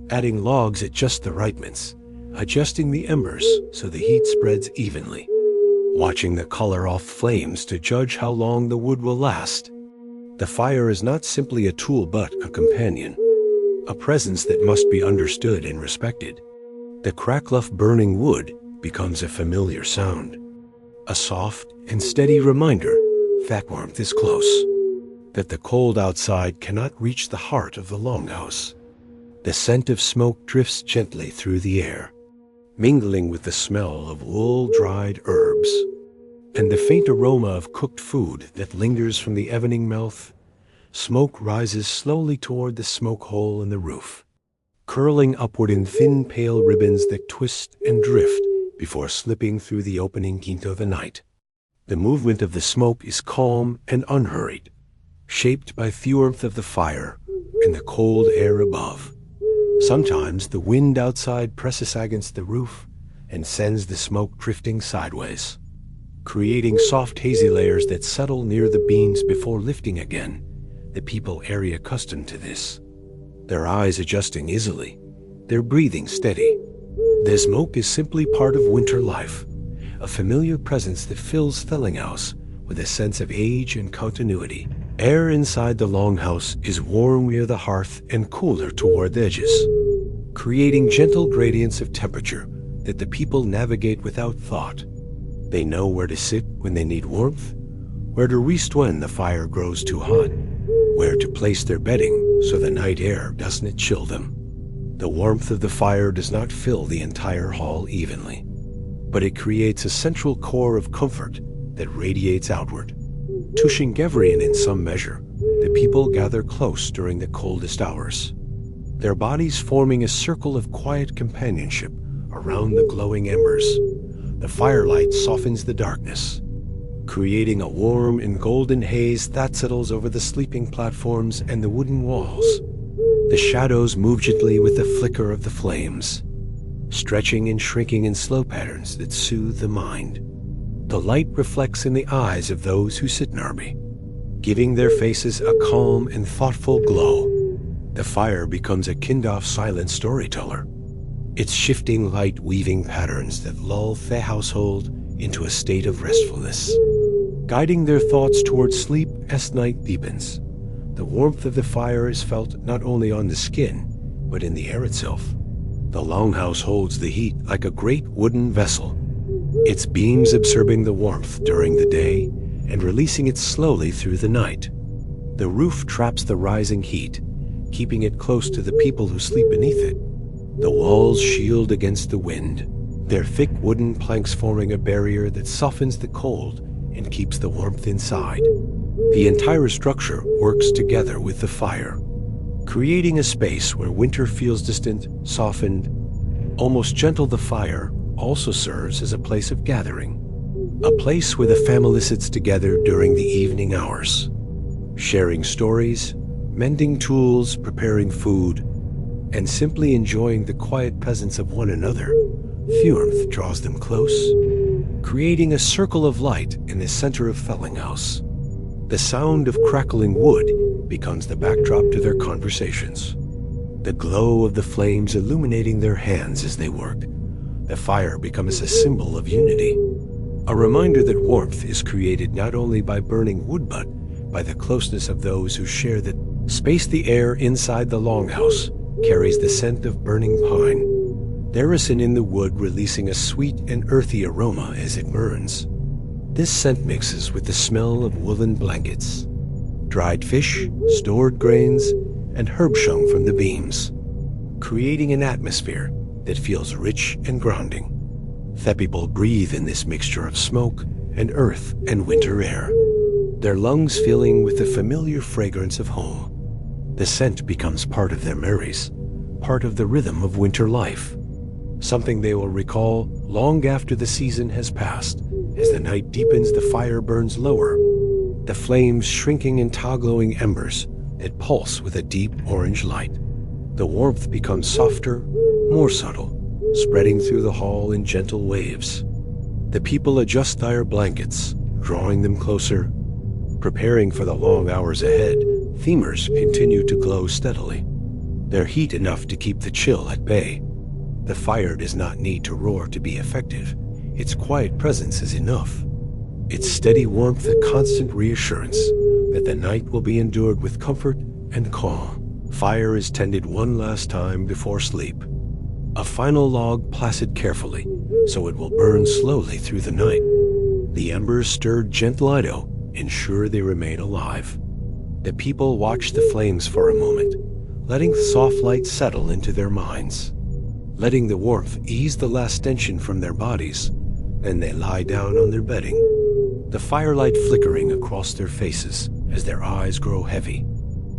adding logs at just the right minutes, adjusting the embers so the heat spreads evenly, watching the color off flames to judge how long the wood will last. The fire is not simply a tool but a companion, a presence that must be understood and respected. The crackle of burning wood becomes a familiar sound, a soft and steady reminder that warmth is close, that the cold outside cannot reach the heart of the longhouse. The scent of smoke drifts gently through the air, mingling with the smell of wool-dried herbs and the faint aroma of cooked food that lingers from the evening mouth. Smoke rises slowly toward the smoke hole in the roof, curling upward in thin pale ribbons that twist and drift before slipping through the opening into the night. The movement of the smoke is calm and unhurried, shaped by the warmth of the fire and the cold air above. Sometimes the wind outside presses against the roof and sends the smoke drifting sideways, creating soft hazy layers that settle near the beams before lifting again. The people are accustomed to this, their eyes adjusting easily, their breathing steady. The smoke is simply part of winter life, a familiar presence that fills Longhouse with a sense of age and continuity. Air inside the longhouse is warm near the hearth and cooler toward the edges, creating gentle gradients of temperature that the people navigate without thought. They know where to sit when they need warmth, where to rest when the fire grows too hot, where to place their bedding so the night air doesn't chill them. The warmth of the fire does not fill the entire hall evenly, but it creates a central core of comfort that radiates outward. Tushing Gevrian in some measure, the people gather close during the coldest hours, their bodies forming a circle of quiet companionship around the glowing embers. The firelight softens the darkness, creating a warm and golden haze that settles over the sleeping platforms and the wooden walls. The shadows move gently with the flicker of the flames, stretching and shrinking in slow patterns that soothe the mind. The light reflects in the eyes of those who sit nearby, giving their faces a calm and thoughtful glow. The fire becomes a kind-of silent storyteller, its shifting light weaving patterns that lull the household into a state of restfulness, guiding their thoughts towards sleep as night deepens. The warmth of the fire is felt not only on the skin, but in the air itself. The longhouse holds the heat like a great wooden vessel, its beams absorbing the warmth during the day and releasing it slowly through the night. The roof traps the rising heat, keeping it close to the people who sleep beneath it. The walls shield against the wind, their thick wooden planks forming a barrier that softens the cold and keeps the warmth inside. The entire structure works together with the fire, creating a space where winter feels distant, softened, almost gentle. The fire also serves as a place of gathering, a place where the family sits together during the evening hours, sharing stories, mending tools, preparing food, and simply enjoying the quiet presence of one another. Warmth draws them close, creating a circle of light in the center of Longhouse. The sound of crackling wood becomes the backdrop to their conversations, the glow of the flames illuminating their hands as they work. The fire becomes a symbol of unity, a reminder that warmth is created not only by burning wood but by the closeness of those who share the space. The air inside the longhouse carries the scent of burning pine, the resin in the wood releasing a sweet and earthy aroma as it burns. This scent mixes with the smell of woolen blankets, dried fish, stored grains, and herb shung from the beams, creating an atmosphere that feels rich and grounding. The people breathe in this mixture of smoke and earth and winter air, their lungs filling with the familiar fragrance of home. The scent becomes part of their memories, part of the rhythm of winter life, something they will recall long after the season has passed. As the night deepens, the fire burns lower, the flames shrinking into glowing embers that pulse with a deep orange light. The warmth becomes softer, more subtle, spreading through the hall in gentle waves. The people adjust their blankets, drawing them closer, preparing for the long hours ahead. Themers continue to glow steadily, their heat enough to keep the chill at bay. The fire does not need to roar to be effective. Its quiet presence is enough. Its steady warmth a constant reassurance that the night will be endured with comfort and calm. Fire is tended one last time before sleep. A final log placid carefully, so it will burn slowly through the night. The embers stirred gently ensure they remain alive. The people watch the flames for a moment, letting the soft light settle into their minds, letting the warmth ease the last tension from their bodies. Then they lie down on their bedding, the firelight flickering across their faces as their eyes grow heavy.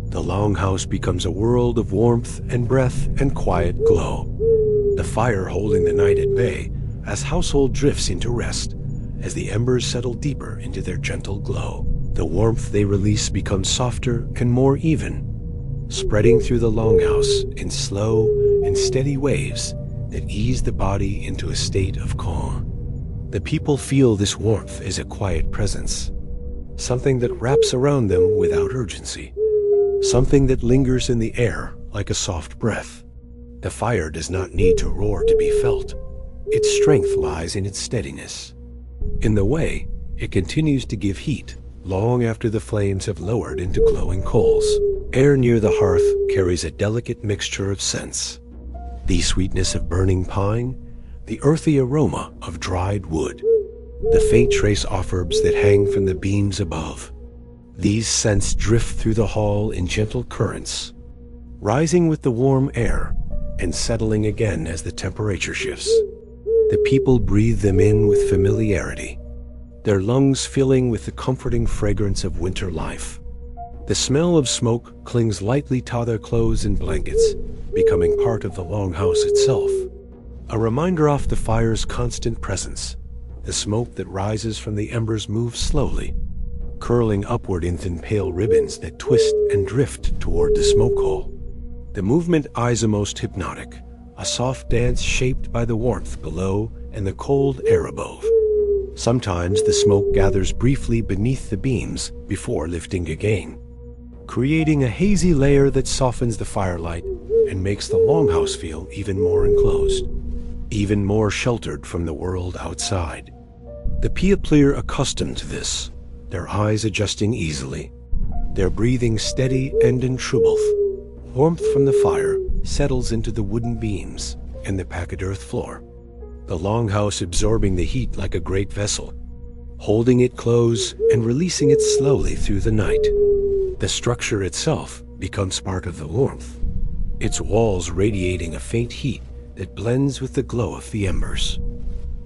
The longhouse becomes a world of warmth and breath and quiet glow, the fire holding the night at bay as household drifts into rest. As the embers settle deeper into their gentle glow, the warmth they release becomes softer and more even. spreading through the longhouse in slow and steady waves that ease the body into a state of calm. The people feel this warmth as a quiet presence, something that wraps around them without urgency, something that lingers in the air like a soft breath. The fire does not need to roar to be felt. Its strength lies in its steadiness, in the way it continues to give heat long after the flames have lowered into glowing coals. Air near the hearth carries a delicate mixture of scents: the sweetness of burning pine, the earthy aroma of dried wood, the faint trace of herbs that hang from the beams above. These scents drift through the hall in gentle currents, rising with the warm air and settling again as the temperature shifts. The people breathe them in with familiarity, their lungs filling with the comforting fragrance of winter life. The smell of smoke clings lightly to their clothes and blankets, becoming part of the longhouse itself, a reminder of the fire's constant presence. The smoke that rises from the embers moves slowly, curling upward in thin pale ribbons that twist and drift toward the smoke hole. The movement is almost hypnotic, a soft dance shaped by the warmth below and the cold air above. Sometimes the smoke gathers briefly beneath the beams before lifting again, creating a hazy layer that softens the firelight and makes the longhouse feel even more enclosed, even more sheltered from the world outside. The people are accustomed to this, their eyes adjusting easily, their breathing steady and in trouble. Warmth from the fire settles into the wooden beams and the packed earth floor, the longhouse absorbing the heat like a great vessel, holding it close and releasing it slowly through the night. The structure itself becomes part of the warmth, its walls radiating a faint heat that blends with the glow of the embers.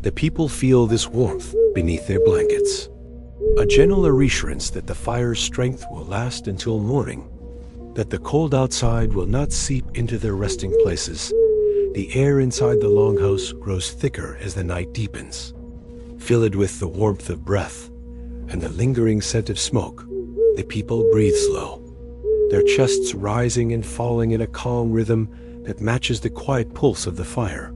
The people feel this warmth beneath their blankets, a gentle reassurance that the fire's strength will last until morning, that the cold outside will not seep into their resting places. The air inside the longhouse grows thicker as the night deepens, filled with the warmth of breath and the lingering scent of smoke. The people breathe slow, their chests rising and falling in a calm rhythm that matches the quiet pulse of the fire.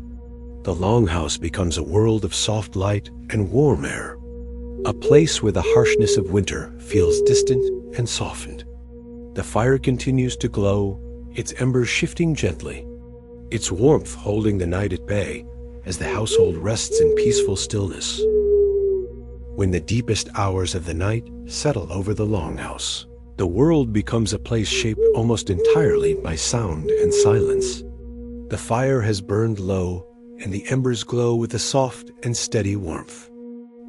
The longhouse becomes a world of soft light and warm air, a place where the harshness of winter feels distant and softened. The fire continues to glow, its embers shifting gently, its warmth holding the night at bay as the household rests in peaceful stillness. When the deepest hours of the night settle over the longhouse, the world becomes a place shaped almost entirely by sound and silence. The fire has burned low, and the embers glow with a soft and steady warmth,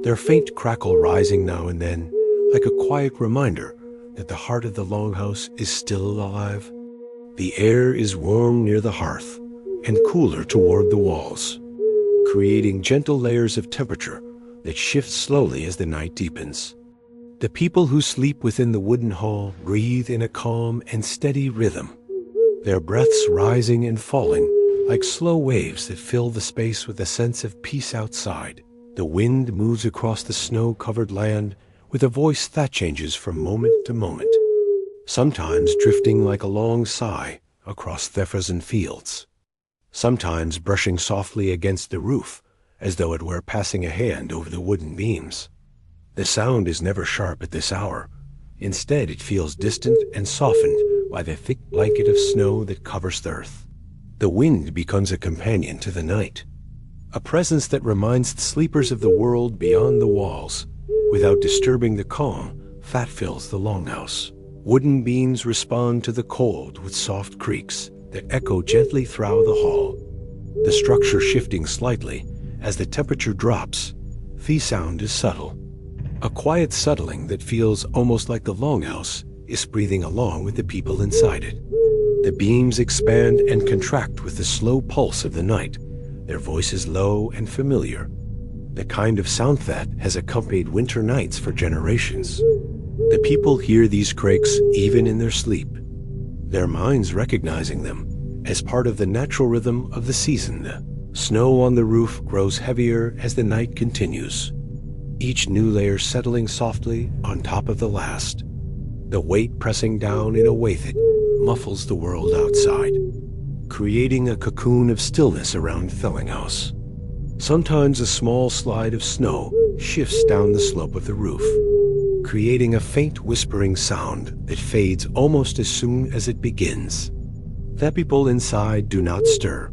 their faint crackle rising now and then, like a quiet reminder that the heart of the longhouse is still alive. The air is warm near the hearth and cooler toward the walls, creating gentle layers of temperature that shift slowly as the night deepens. The people who sleep within the wooden hall breathe in a calm and steady rhythm, their breaths rising and falling like slow waves that fill the space with a sense of peace outside. The wind moves across the snow-covered land with a voice that changes from moment to moment, sometimes drifting like a long sigh across the frozen fields, sometimes brushing softly against the roof as though it were passing a hand over the wooden beams. The sound is never sharp at this hour. Instead, it feels distant and softened by the thick blanket of snow that covers the earth. The wind becomes a companion to the night, a presence that reminds the sleepers of the world beyond the walls. Without disturbing the calm, that fills the longhouse. Wooden beams respond to the cold with soft creaks that echo gently through the hall, the structure shifting slightly as the temperature drops. The sound is subtle, a quiet settling that feels almost like the longhouse is breathing along with the people inside it. The beams expand and contract with the slow pulse of the night, their voices low and familiar, the kind of sound that has accompanied winter nights for generations. The people hear these creaks even in their sleep, their minds recognizing them as part of the natural rhythm of the season. The snow on the roof grows heavier as the night continues, each new layer settling softly on top of the last, the weight pressing down in a way that muffles the world outside, creating a cocoon of stillness around Thellinghouse. Sometimes a small slide of snow shifts down the slope of the roof, creating a faint whispering sound that fades almost as soon as it begins. The people inside do not stir,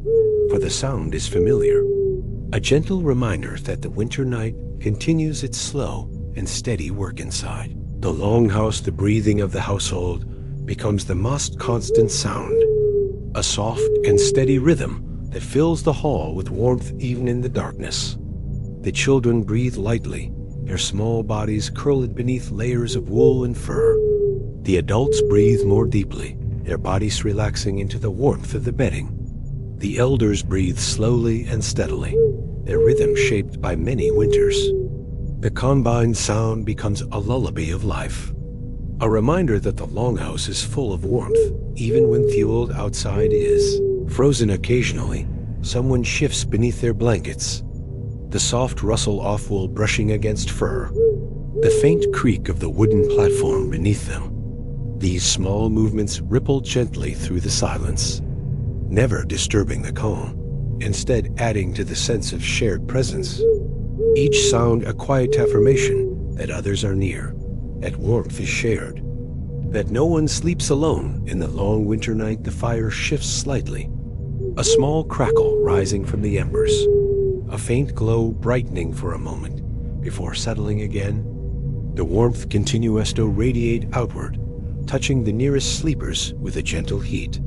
for the sound is familiar, a gentle reminder that the winter night continues its slow and steady work inside. The longhouse, the breathing of the household, becomes the most constant sound, a soft and steady rhythm that fills the hall with warmth even in the darkness. The children breathe lightly, their small bodies curled beneath layers of wool and fur. The adults breathe more deeply, their bodies relaxing into the warmth of the bedding. The elders breathe slowly and steadily, their rhythm shaped by many winters. The combined sound becomes a lullaby of life, a reminder that the longhouse is full of warmth, even when the world outside is frozen. Occasionally, someone shifts beneath their blankets, the soft rustle of wool brushing against fur, the faint creak of the wooden platform beneath them. These small movements ripple gently through the silence, never disturbing the calm, instead adding to the sense of shared presence. Each sound a quiet affirmation that others are near, that warmth is shared, that no one sleeps alone. In the long winter night, the fire shifts slightly, a small crackle rising from the embers, a faint glow brightening for a moment before settling again. The warmth continues to radiate outward, touching the nearest sleepers with a gentle heat.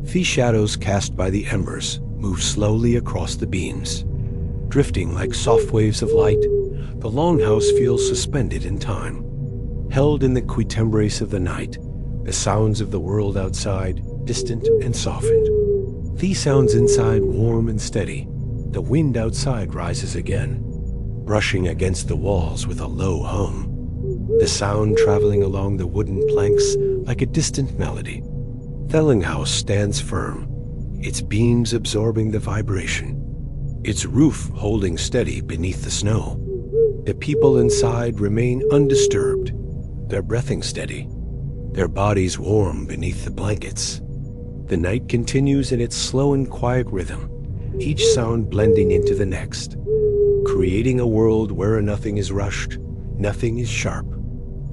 The shadows cast by the embers move slowly across the beams, drifting like soft waves of light. The longhouse feels suspended in time, held in the quiet embrace of the night, the sounds of the world outside distant and softened. The sounds inside warm and steady. The wind outside rises again, brushing against the walls with a low hum, the sound traveling along the wooden planks like a distant melody. Thellinghouse stands firm, its beams absorbing the vibration, its roof holding steady beneath the snow. The people inside remain undisturbed, their breathing steady, their bodies warm beneath the blankets. The night continues in its slow and quiet rhythm, each sound blending into the next, creating a world where nothing is rushed, nothing is sharp,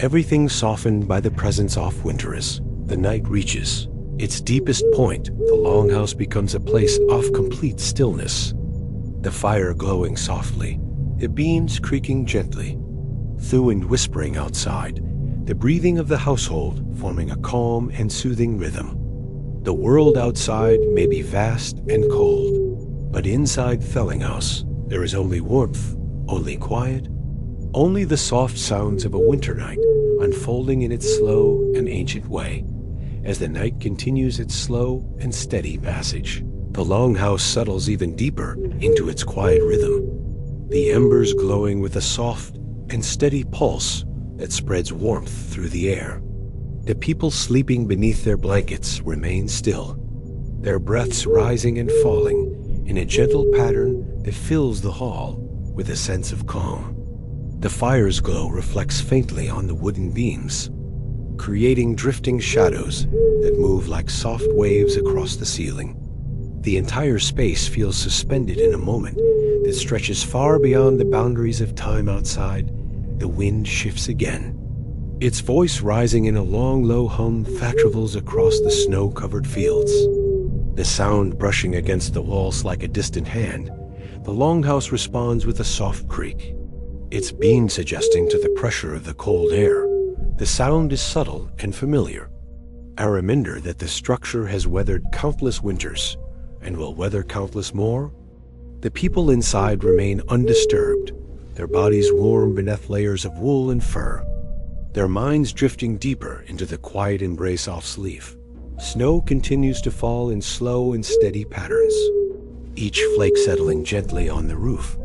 everything softened by the presence of winter. As the night reaches its deepest point, the longhouse becomes a place of complete stillness. The fire glowing softly, the beams creaking gently, through and whispering outside, the breathing of the household forming a calm and soothing rhythm. The world outside may be vast and cold, but inside Thellinghouse there is only warmth, only quiet, only the soft sounds of a winter night unfolding in its slow and ancient way. As the night continues its slow and steady passage, the longhouse settles even deeper into its quiet rhythm, the embers glowing with a soft and steady pulse that spreads warmth through the air. The people sleeping beneath their blankets remain still, their breaths rising and falling in a gentle pattern that fills the hall with a sense of calm. The fire's glow reflects faintly on the wooden beams, creating drifting shadows that move like soft waves across the ceiling. The entire space feels suspended in a moment that stretches far beyond the boundaries of time outside. The wind shifts again, its voice rising in a long, low hum that travels across the snow-covered fields. The sound brushing against the walls like a distant hand, the longhouse responds with a soft creak, its beams adjusting to the pressure of the cold air. The sound is subtle and familiar, a reminder that the structure has weathered countless winters and will weather countless more. The people inside remain undisturbed, their bodies warm beneath layers of wool and fur, their minds drifting deeper into the quiet embrace of sleep. Snow continues to fall in slow and steady patterns, each flake settling gently on the roof,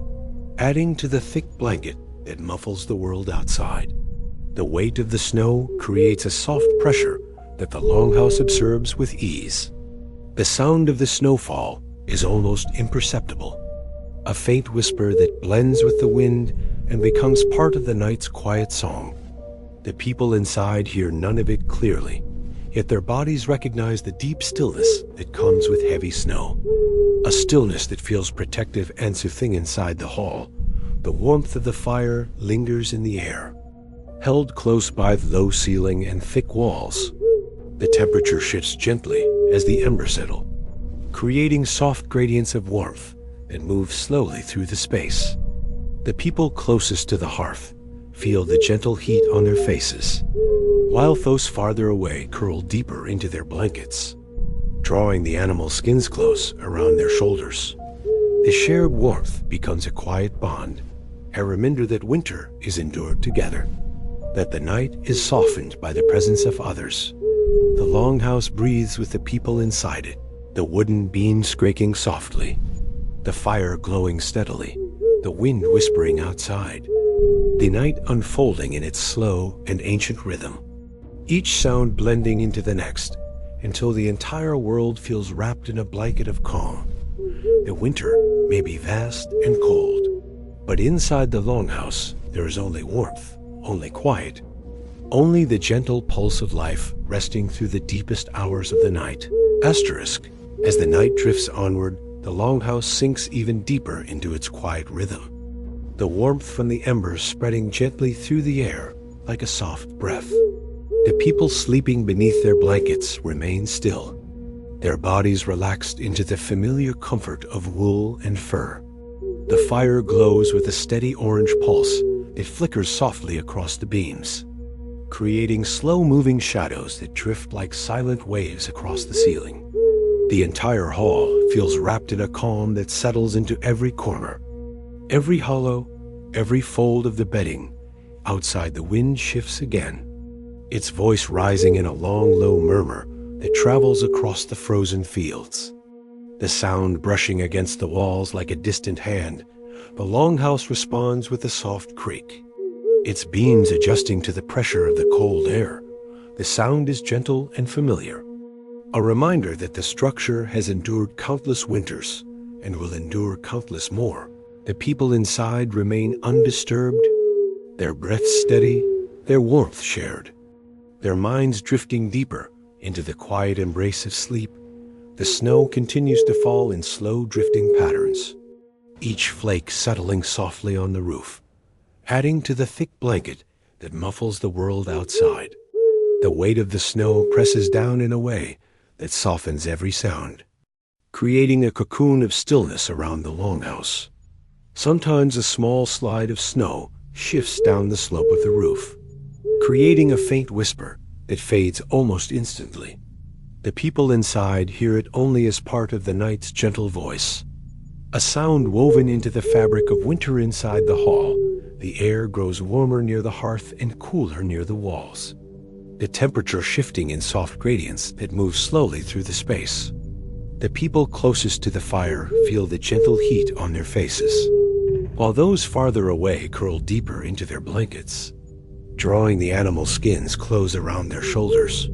adding to the thick blanket that muffles the world outside. The weight of the snow creates a soft pressure that the longhouse absorbs with ease. The sound of the snowfall is almost imperceptible, a faint whisper that blends with the wind and becomes part of the night's quiet song. The people inside hear none of it clearly, yet their bodies recognize the deep stillness that comes with heavy snow. A stillness that feels protective and soothing inside the hall. The warmth of the fire lingers in the air. Held close by the low ceiling and thick walls, the temperature shifts gently as the embers settle, creating soft gradients of warmth that move slowly through the space. The people closest to the hearth feel the gentle heat on their faces, while those farther away curl deeper into their blankets, drawing the animal skins close around their shoulders. The shared warmth becomes a quiet bond, a reminder that winter is endured together, that the night is softened by the presence of others. The longhouse breathes with the people inside it, the wooden beams creaking softly, the fire glowing steadily, the wind whispering outside, the night unfolding in its slow and ancient rhythm, each sound blending into the next until the entire world feels wrapped in a blanket of calm. The winter may be vast and cold, but inside the longhouse there is only warmth, only quiet, only the gentle pulse of life resting through the deepest hours of the night. Asterisk. As the night drifts onward, the longhouse sinks even deeper into its quiet rhythm, the warmth from the embers spreading gently through the air like a soft breath. The people sleeping beneath their blankets remain still, their bodies relaxed into the familiar comfort of wool and fur. The fire glows with a steady orange pulse. It flickers softly across the beams, creating slow-moving shadows that drift like silent waves across the ceiling. The entire hall feels wrapped in a calm that settles into every corner, every hollow, every fold of the bedding. Outside, the wind shifts again, its voice rising in a long, low murmur that travels across the frozen fields. The sound brushing against the walls like a distant hand, the longhouse responds with a soft creak, its beams adjusting to the pressure of the cold air. The sound is gentle and familiar, a reminder that the structure has endured countless winters and will endure countless more. The people inside remain undisturbed, their breaths steady, their warmth shared, their minds drifting deeper into the quiet embrace of sleep. The snow continues to fall in slow drifting patterns, each flake settling softly on the roof, adding to the thick blanket that muffles the world outside. The weight of the snow presses down in a way that softens every sound, creating a cocoon of stillness around the longhouse. Sometimes a small slide of snow shifts down the slope of the roof, creating a faint whisper that fades almost instantly. The people inside hear it only as part of the night's gentle voice, a sound woven into the fabric of winter inside the hall. The air grows warmer near the hearth and cooler near the walls, the temperature shifting in soft gradients that move slowly through the space. The people closest to the fire feel the gentle heat on their faces, while those farther away curl deeper into their blankets, drawing the animal skins close around their shoulders.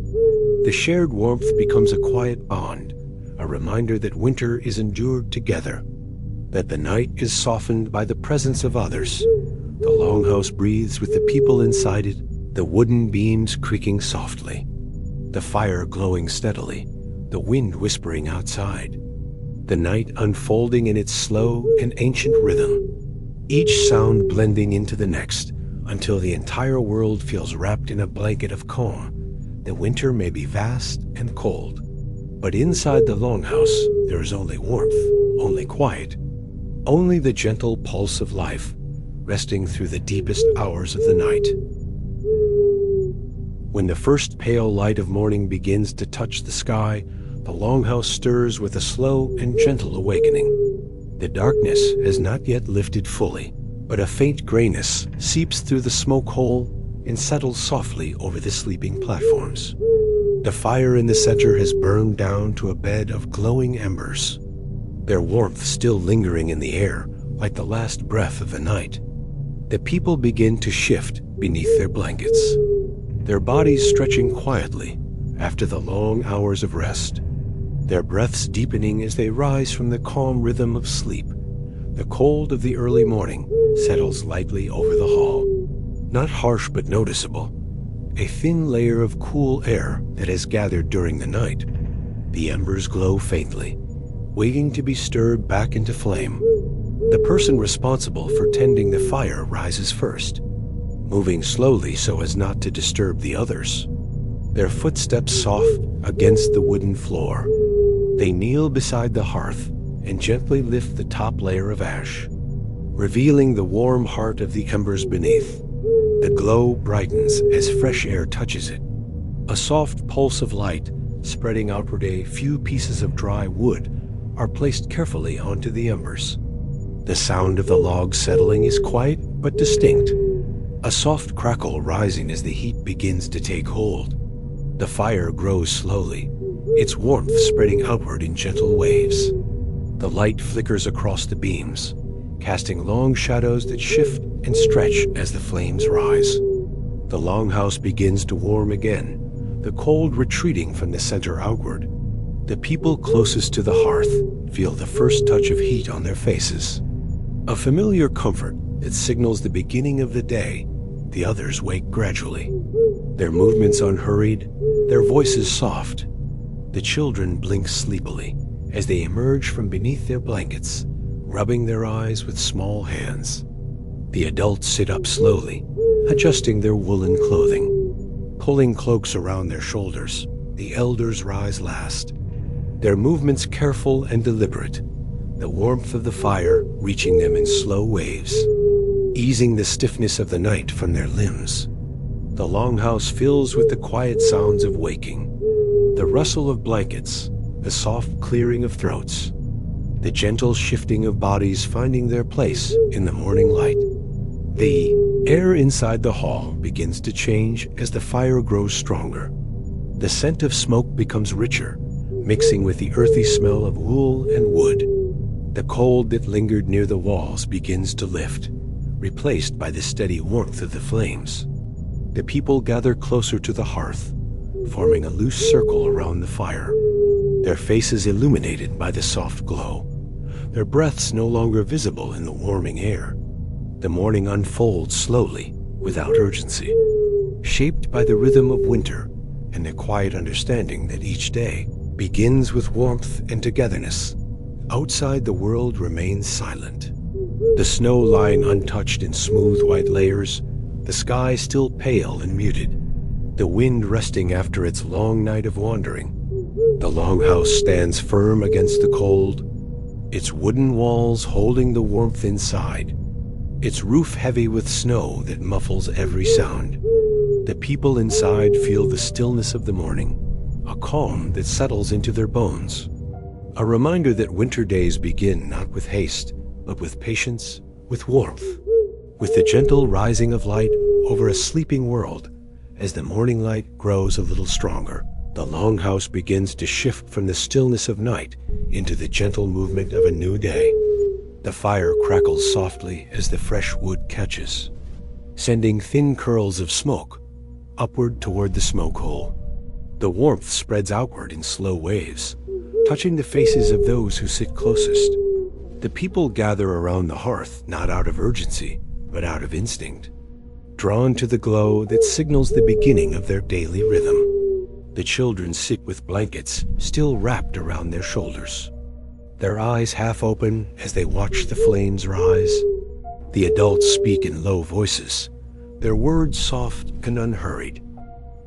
The shared warmth becomes a quiet bond, a reminder that winter is endured together, that the night is softened by the presence of others. The longhouse breathes with the people inside it, the wooden beams creaking softly, the fire glowing steadily, the wind whispering outside, the night unfolding in its slow and ancient rhythm, each sound blending into the next until the entire world feels wrapped in a blanket of calm. The winter may be vast and cold, but inside the longhouse there is only warmth, only quiet, only the gentle pulse of life resting through the deepest hours of the night. When the first pale light of morning begins to touch the sky, the longhouse stirs with a slow and gentle awakening. The darkness has not yet lifted fully, but a faint grayness seeps through the smoke hole and settles softly over the sleeping platforms. The fire in the center has burned down to a bed of glowing embers, their warmth still lingering in the air like the last breath of the night. The people begin to shift beneath their blankets, their bodies stretching quietly after the long hours of rest, their breaths deepening as they rise from the calm rhythm of sleep. The cold of the early morning settles lightly over the hall, not harsh but noticeable, a thin layer of cool air that has gathered during the night. The embers glow faintly, waiting to be stirred back into flame. The person responsible for tending the fire rises first, moving slowly so as not to disturb the others. Their footsteps soft against the wooden floor. They kneel beside the hearth and gently lift the top layer of ash, revealing the warm heart of the embers beneath. The glow brightens as fresh air touches it. A soft pulse of light spreading outward. A few pieces of dry wood are placed carefully onto the embers. The sound of the logs settling is quiet but distinct, a soft crackle rising as the heat begins to take hold. The fire grows slowly, its warmth spreading outward in gentle waves. The light flickers across the beams, casting long shadows that shift and stretch as the flames rise. The longhouse begins to warm again, the cold retreating from the center outward. The people closest to the hearth feel the first touch of heat on their faces. A familiar comfort that signals the beginning of the day. The others wake gradually, their movements unhurried, their voices soft. The children blink sleepily as they emerge from beneath their blankets, rubbing their eyes with small hands. The adults sit up slowly, adjusting their woolen clothing, pulling cloaks around their shoulders. The elders rise last, their movements careful and deliberate, the warmth of the fire reaching them in slow waves, easing the stiffness of the night from their limbs. The longhouse fills with the quiet sounds of waking, the rustle of blankets, the soft clearing of throats, the gentle shifting of bodies finding their place in the morning light. The air inside the hall begins to change as the fire grows stronger. The scent of smoke becomes richer, mixing with the earthy smell of wool and wood. The cold that lingered near the walls begins to lift, replaced by the steady warmth of the flames. The people gather closer to the hearth, forming a loose circle around the fire, their faces illuminated by the soft glow, their breaths no longer visible in the warming air. The morning unfolds slowly, without urgency, shaped by the rhythm of winter and the quiet understanding that each day begins with warmth and togetherness. Outside, the world remains silent. The snow lying untouched in smooth white layers, the sky still pale and muted, the wind resting after its long night of wandering. The longhouse stands firm against the cold, its wooden walls holding the warmth inside, its roof heavy with snow that muffles every sound. The people inside feel the stillness of the morning, a calm that settles into their bones, a reminder that winter days begin not with haste, but with patience, with warmth, with the gentle rising of light over a sleeping world. As the morning light grows a little stronger, the longhouse begins to shift from the stillness of night into the gentle movement of a new day. The fire crackles softly as the fresh wood catches, sending thin curls of smoke upward toward the smoke hole. The warmth spreads outward in slow waves, touching the faces of those who sit closest. The people gather around the hearth not out of urgency, but out of instinct, drawn to the glow that signals the beginning of their daily rhythm. The children sit with blankets still wrapped around their shoulders, their eyes half open as they watch the flames rise. The adults speak in low voices, their words soft and unhurried.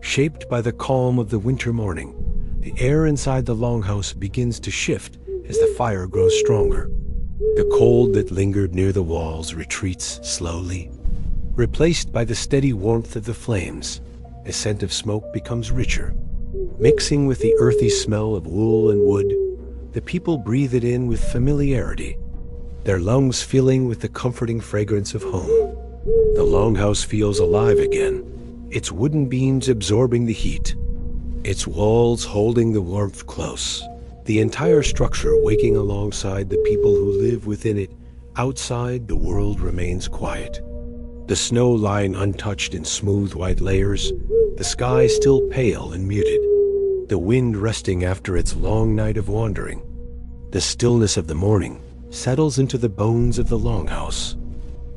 Shaped by the calm of the winter morning, the air inside the longhouse begins to shift as the fire grows stronger. The cold that lingered near the walls retreats slowly, replaced by the steady warmth of the flames. The scent of smoke becomes richer, mixing with the earthy smell of wool and wood. The people breathe it in with familiarity, their lungs filling with the comforting fragrance of home. The longhouse feels alive again, its wooden beams absorbing the heat, its walls holding the warmth close, the entire structure waking alongside the people who live within it. Outside, the world remains quiet, the snow lying untouched in smooth white layers, the sky still pale and muted, the wind resting after its long night of wandering. The stillness of the morning settles into the bones of the longhouse,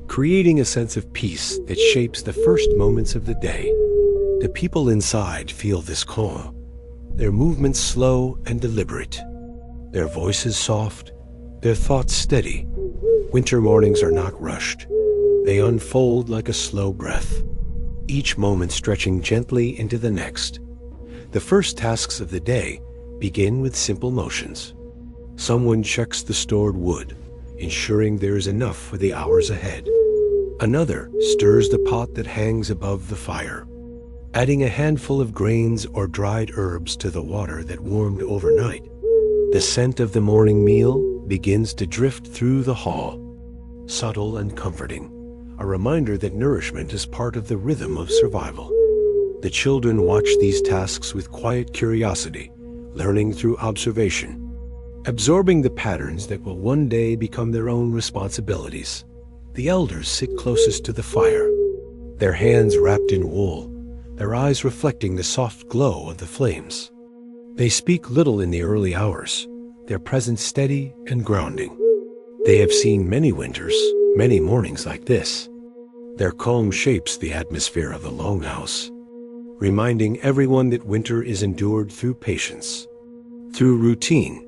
creating a sense of peace that shapes the first moments of the day. The people inside feel this calm, their movements slow and deliberate, their voices soft, their thoughts steady. Winter mornings are not rushed. They unfold like a slow breath, each moment stretching gently into the next. The first tasks of the day begin with simple motions. Someone checks the stored wood, ensuring there is enough for the hours ahead. Another stirs the pot that hangs above the fire, adding a handful of grains or dried herbs to the water that warmed overnight. The scent of the morning meal begins to drift through the hall, subtle and comforting, a reminder that nourishment is part of the rhythm of survival. The children watch these tasks with quiet curiosity, learning through observation, absorbing the patterns that will one day become their own responsibilities. The elders sit closest to the fire, their hands wrapped in wool, their eyes reflecting the soft glow of the flames. They speak little in the early hours, their presence steady and grounding. They have seen many winters, many mornings like this. Their calm shapes the atmosphere of the Longhouse, reminding everyone that winter is endured through patience, through routine,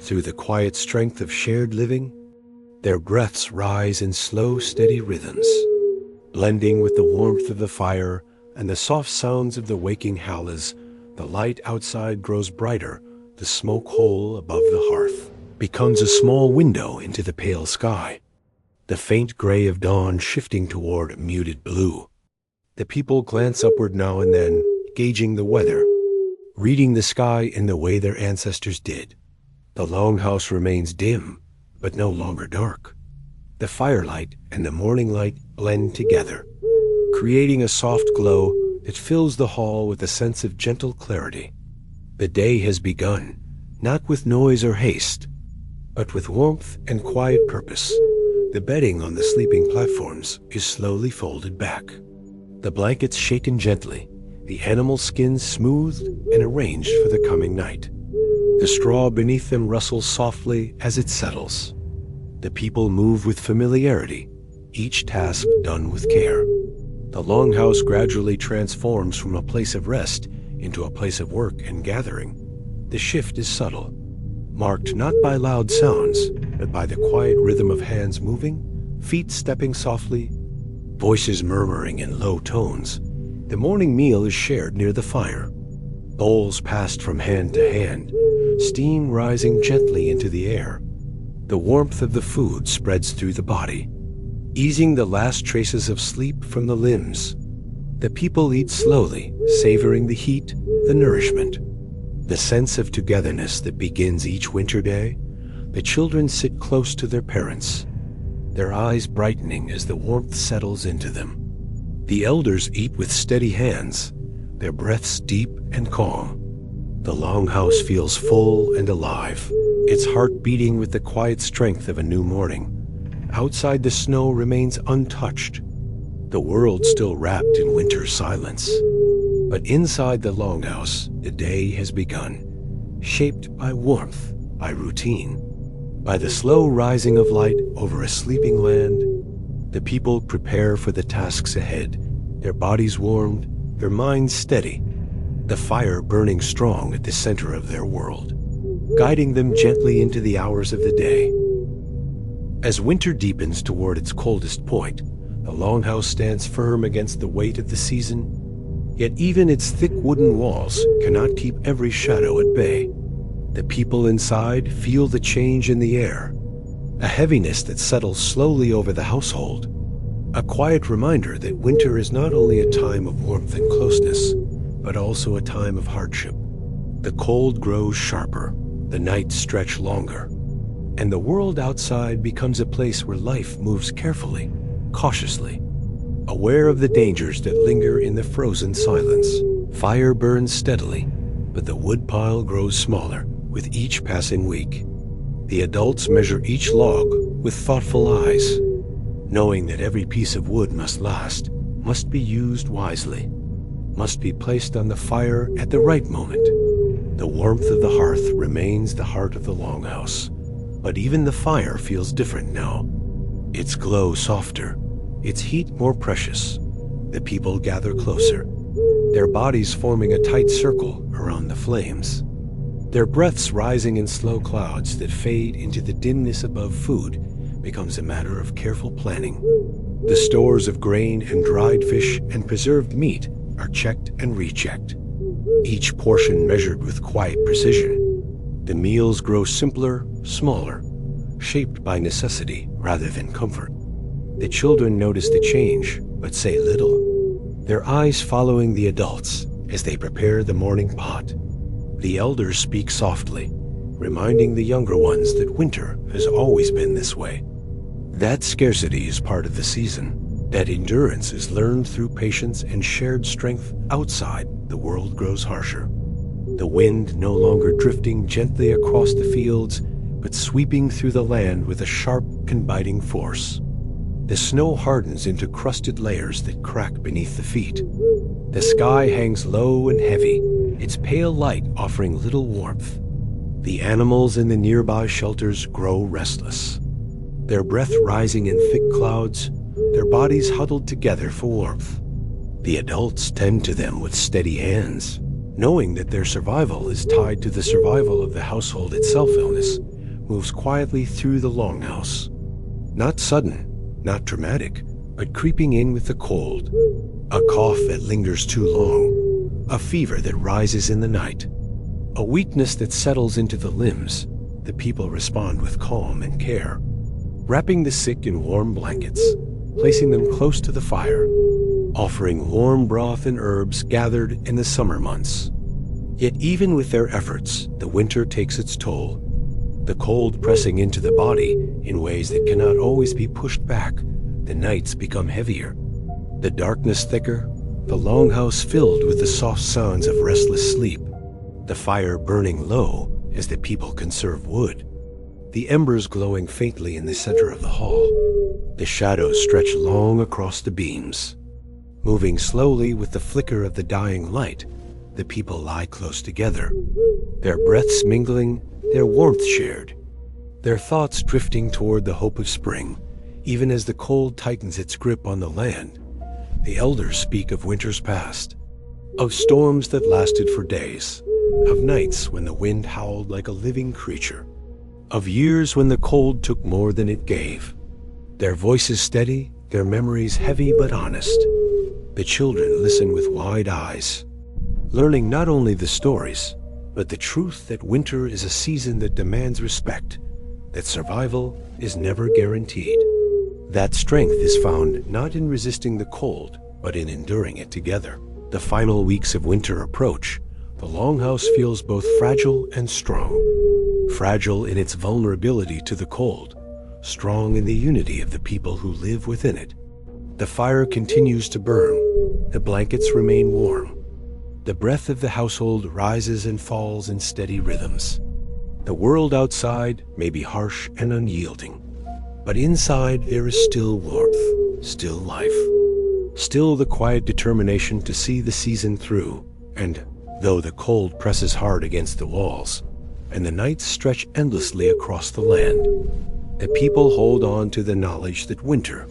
through the quiet strength of shared living. Their breaths rise in slow, steady rhythms, blending with the warmth of the fire and the soft sounds of the waking howlers. The light outside grows brighter. The smoke hole above the hearth becomes a small window into the pale sky, the faint gray of dawn shifting toward a muted blue. The people glance upward now and then, gauging the weather, reading the sky in the way their ancestors did. The Longhouse remains dim, but no longer dark. The firelight and the morning light blend together, creating a soft glow that fills the hall with a sense of gentle clarity. The day has begun, not with noise or haste, but with warmth and quiet purpose. The bedding on the sleeping platforms is slowly folded back, the blankets shaken gently, the animal skins smoothed and arranged for the coming night. The straw beneath them rustles softly as it settles. The people move with familiarity, each task done with care. The Longhouse gradually transforms from a place of rest into a place of work and gathering. The shift is subtle, marked not by loud sounds, but by the quiet rhythm of hands moving, feet stepping softly, voices murmuring in low tones. The morning meal is shared near the fire, bowls passed from hand to hand, steam rising gently into the air. The warmth of the food spreads through the body, easing the last traces of sleep from the limbs. The people eat slowly, savoring the heat, the nourishment, the sense of togetherness that begins each winter day. The children sit close to their parents, their eyes brightening as the warmth settles into them. The elders eat with steady hands, their breaths deep and calm. The Longhouse feels full and alive, its heart beating with the quiet strength of a new morning. Outside, the snow remains untouched, the world still wrapped in winter silence. But inside the Longhouse, the day has begun, shaped by warmth, by routine, by the slow rising of light over a sleeping land. The people prepare for the tasks ahead, their bodies warmed, their minds steady, the fire burning strong at the center of their world, guiding them gently into the hours of the day. As winter deepens toward its coldest point, the Longhouse stands firm against the weight of the season, yet even its thick wooden walls cannot keep every shadow at bay. The people inside feel the change in the air, a heaviness that settles slowly over the household, a quiet reminder that winter is not only a time of warmth and closeness, but also a time of hardship. The cold grows sharper, the nights stretch longer, and the world outside becomes a place where life moves carefully, cautiously, aware of the dangers that linger in the frozen silence. Fire burns steadily, but the woodpile grows smaller with each passing week. The adults measure each log with thoughtful eyes, knowing that every piece of wood must last, must be used wisely, must be placed on the fire at the right moment. The warmth of the hearth remains the heart of the Longhouse, but even the fire feels different now. Its glow softer, its heat more precious. The people gather closer, their bodies forming a tight circle around the flames. Their breaths rising in slow clouds that fade into the dimness above. Food becomes a matter of careful planning. The stores of grain and dried fish and preserved meat are checked and rechecked, each portion measured with quiet precision. The meals grow simpler, smaller, shaped by necessity rather than comfort. The children notice the change, but say little, their eyes following the adults as they prepare the morning pot. The elders speak softly, reminding the younger ones that winter has always been this way. That scarcity is part of the season. That endurance is learned through patience and shared strength. Outside, the world grows harsher. The wind no longer drifting gently across the fields, but sweeping through the land with a sharp, biting force. The snow hardens into crusted layers that crack beneath the feet. The sky hangs low and heavy, its pale light offering little warmth. The animals in the nearby shelters grow restless, their breath rising in thick clouds, their bodies huddled together for warmth. The adults tend to them with steady hands, knowing that their survival is tied to the survival of the household itself. Illness moves quietly through the longhouse. Not sudden, not dramatic, but creeping in with the cold. A cough that lingers too long, a fever that rises in the night, a weakness that settles into the limbs. The people respond with calm and care, wrapping the sick in warm blankets, placing them close to the fire, offering warm broth and herbs gathered in the summer months. Yet even with their efforts, the winter takes its toll. The cold pressing into the body in ways that cannot always be pushed back. The nights become heavier, the darkness thicker, the longhouse filled with the soft sounds of restless sleep, the fire burning low as the people conserve wood, the embers glowing faintly in the center of the hall. The shadows stretch long across the beams. Moving slowly with the flicker of the dying light, the people lie close together, their breaths mingling, their warmth shared, their thoughts drifting toward the hope of spring. Even as the cold tightens its grip on the land, the elders speak of winters past, of storms that lasted for days, of nights when the wind howled like a living creature, of years when the cold took more than it gave. Their voices steady, their memories heavy but honest. The children listen with wide eyes, learning not only the stories, but the truth that winter is a season that demands respect, that survival is never guaranteed. That strength is found not in resisting the cold, but in enduring it together. The final weeks of winter approach. The longhouse feels both fragile and strong. Fragile in its vulnerability to the cold, strong in the unity of the people who live within it. The fire continues to burn. The blankets remain warm. The breath of the household rises and falls in steady rhythms. The world outside may be harsh and unyielding, but inside there is still warmth, still life, still the quiet determination to see the season through. And though the cold presses hard against the walls, and the nights stretch endlessly across the land, the people hold on to the knowledge that winter,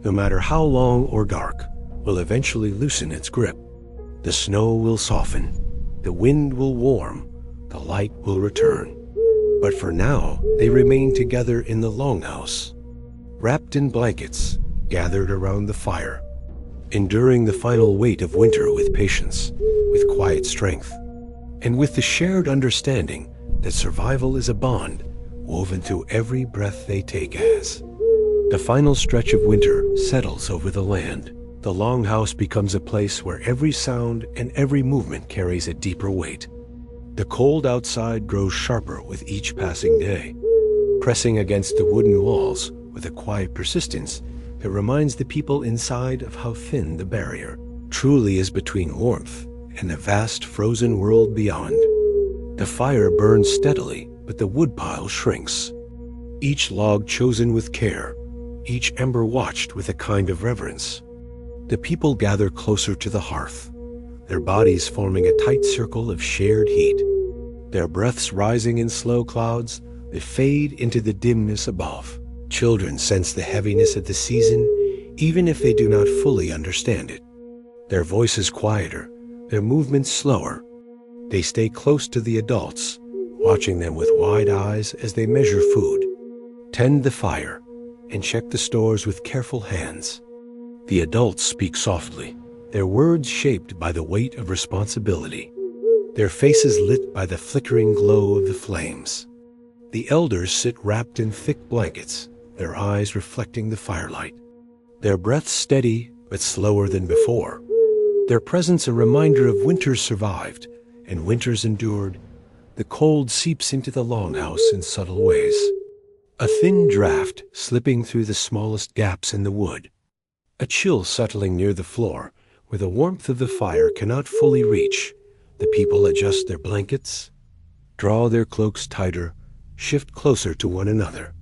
no matter how long or dark, will eventually loosen its grip. The snow will soften, the wind will warm, the light will return. But for now, they remain together in the longhouse, wrapped in blankets, gathered around the fire, enduring the final weight of winter with patience, with quiet strength, and with the shared understanding that survival is a bond woven through every breath they take. As the final stretch of winter settles over the land, the longhouse becomes a place where every sound and every movement carries a deeper weight. The cold outside grows sharper with each passing day, pressing against the wooden walls with a quiet persistence that reminds the people inside of how thin the barrier truly is between warmth and the vast frozen world beyond. The fire burns steadily, but the woodpile shrinks. Each log chosen with care, each ember watched with a kind of reverence. The people gather closer to the hearth, their bodies forming a tight circle of shared heat, their breaths rising in slow clouds that fade into the dimness above. Children sense the heaviness of the season, even if they do not fully understand it. Their voices quieter, their movements slower. They stay close to the adults, watching them with wide eyes as they measure food, tend the fire, and check the stores with careful hands. The adults speak softly, their words shaped by the weight of responsibility, their faces lit by the flickering glow of the flames. The elders sit wrapped in thick blankets, their eyes reflecting the firelight, their breaths steady but slower than before. Their presence a reminder of winters survived and winters endured. The cold seeps into the longhouse in subtle ways. A thin draft slipping through the smallest gaps in the wood. A chill settling near the floor where the warmth of the fire cannot fully reach. The people adjust their blankets, draw their cloaks tighter, shift closer to one another.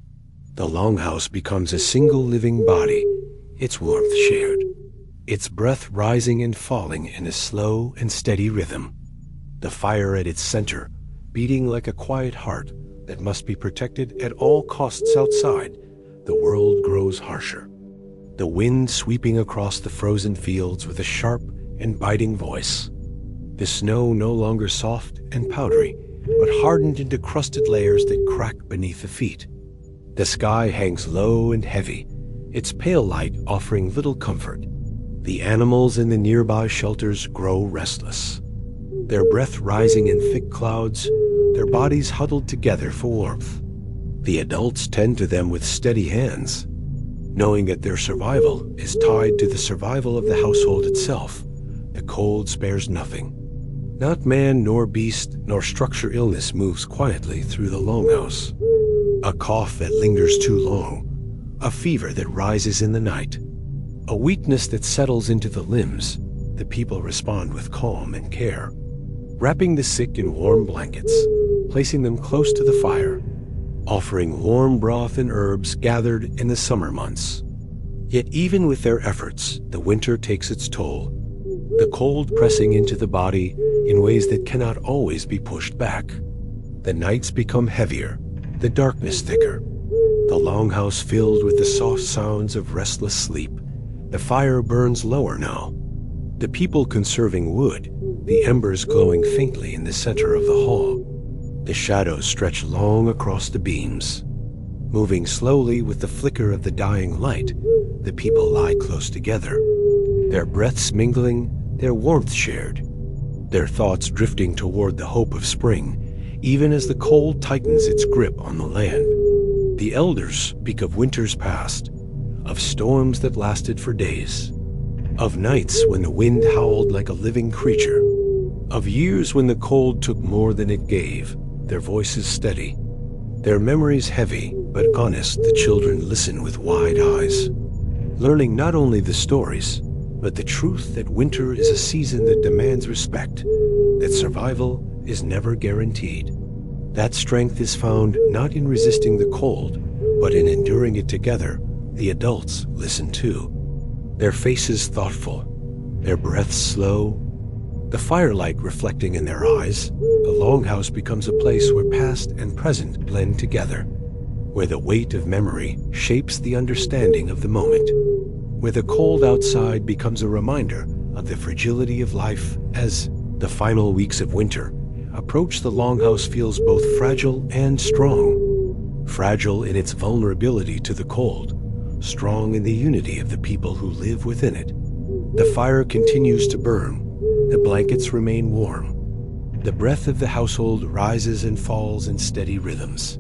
The longhouse becomes a single living body, its warmth shared, its breath rising and falling in a slow and steady rhythm. The fire at its center, beating like a quiet heart that must be protected at all costs outside. The world grows harsher. The wind sweeping across the frozen fields with a sharp and biting voice. The snow no longer soft and powdery, but hardened into crusted layers that crack beneath the feet. The sky hangs low and heavy, its pale light offering little comfort. The animals in the nearby shelters grow restless, their breath rising in thick clouds, their bodies huddled together for warmth. The adults tend to them with steady hands, knowing that their survival is tied to the survival of the household itself. The cold spares nothing. Not man nor beast nor structure illness moves quietly through the longhouse. A cough that lingers too long, a fever that rises in the night, a weakness that settles into the limbs. The people respond with calm and care, wrapping the sick in warm blankets, placing them close to the fire, offering warm broth and herbs gathered in the summer months. Yet even with their efforts, the winter takes its toll, the cold pressing into the body in ways that cannot always be pushed back. The nights become heavier, the darkness thicker, the longhouse filled with the soft sounds of restless sleep. The fire burns lower now, the people conserving wood, the embers glowing faintly in the center of the hall. The shadows stretch long across the beams. Moving slowly with the flicker of the dying light, the people lie close together, their breaths mingling, their warmth shared, their thoughts drifting toward the hope of spring, even as the cold tightens its grip on the land. The elders speak of winters past, of storms that lasted for days, of nights when the wind howled like a living creature, of years when the cold took more than it gave. Their voices steady, their memories heavy but honest. The children listen with wide eyes, learning not only the stories, but the truth that winter is a season that demands respect, that survival is never guaranteed. That strength is found not in resisting the cold, but in enduring it together. The adults listen too, their faces thoughtful, their breaths slow, the firelight reflecting in their eyes. The longhouse becomes a place where past and present blend together, where the weight of memory shapes the understanding of the moment, where the cold outside becomes a reminder of the fragility of life. As the final weeks of winter approach, the longhouse feels both fragile and strong. Fragile in its vulnerability to the cold, strong in the unity of the people who live within it. The fire continues to burn, the blankets remain warm. The breath of the household rises and falls in steady rhythms.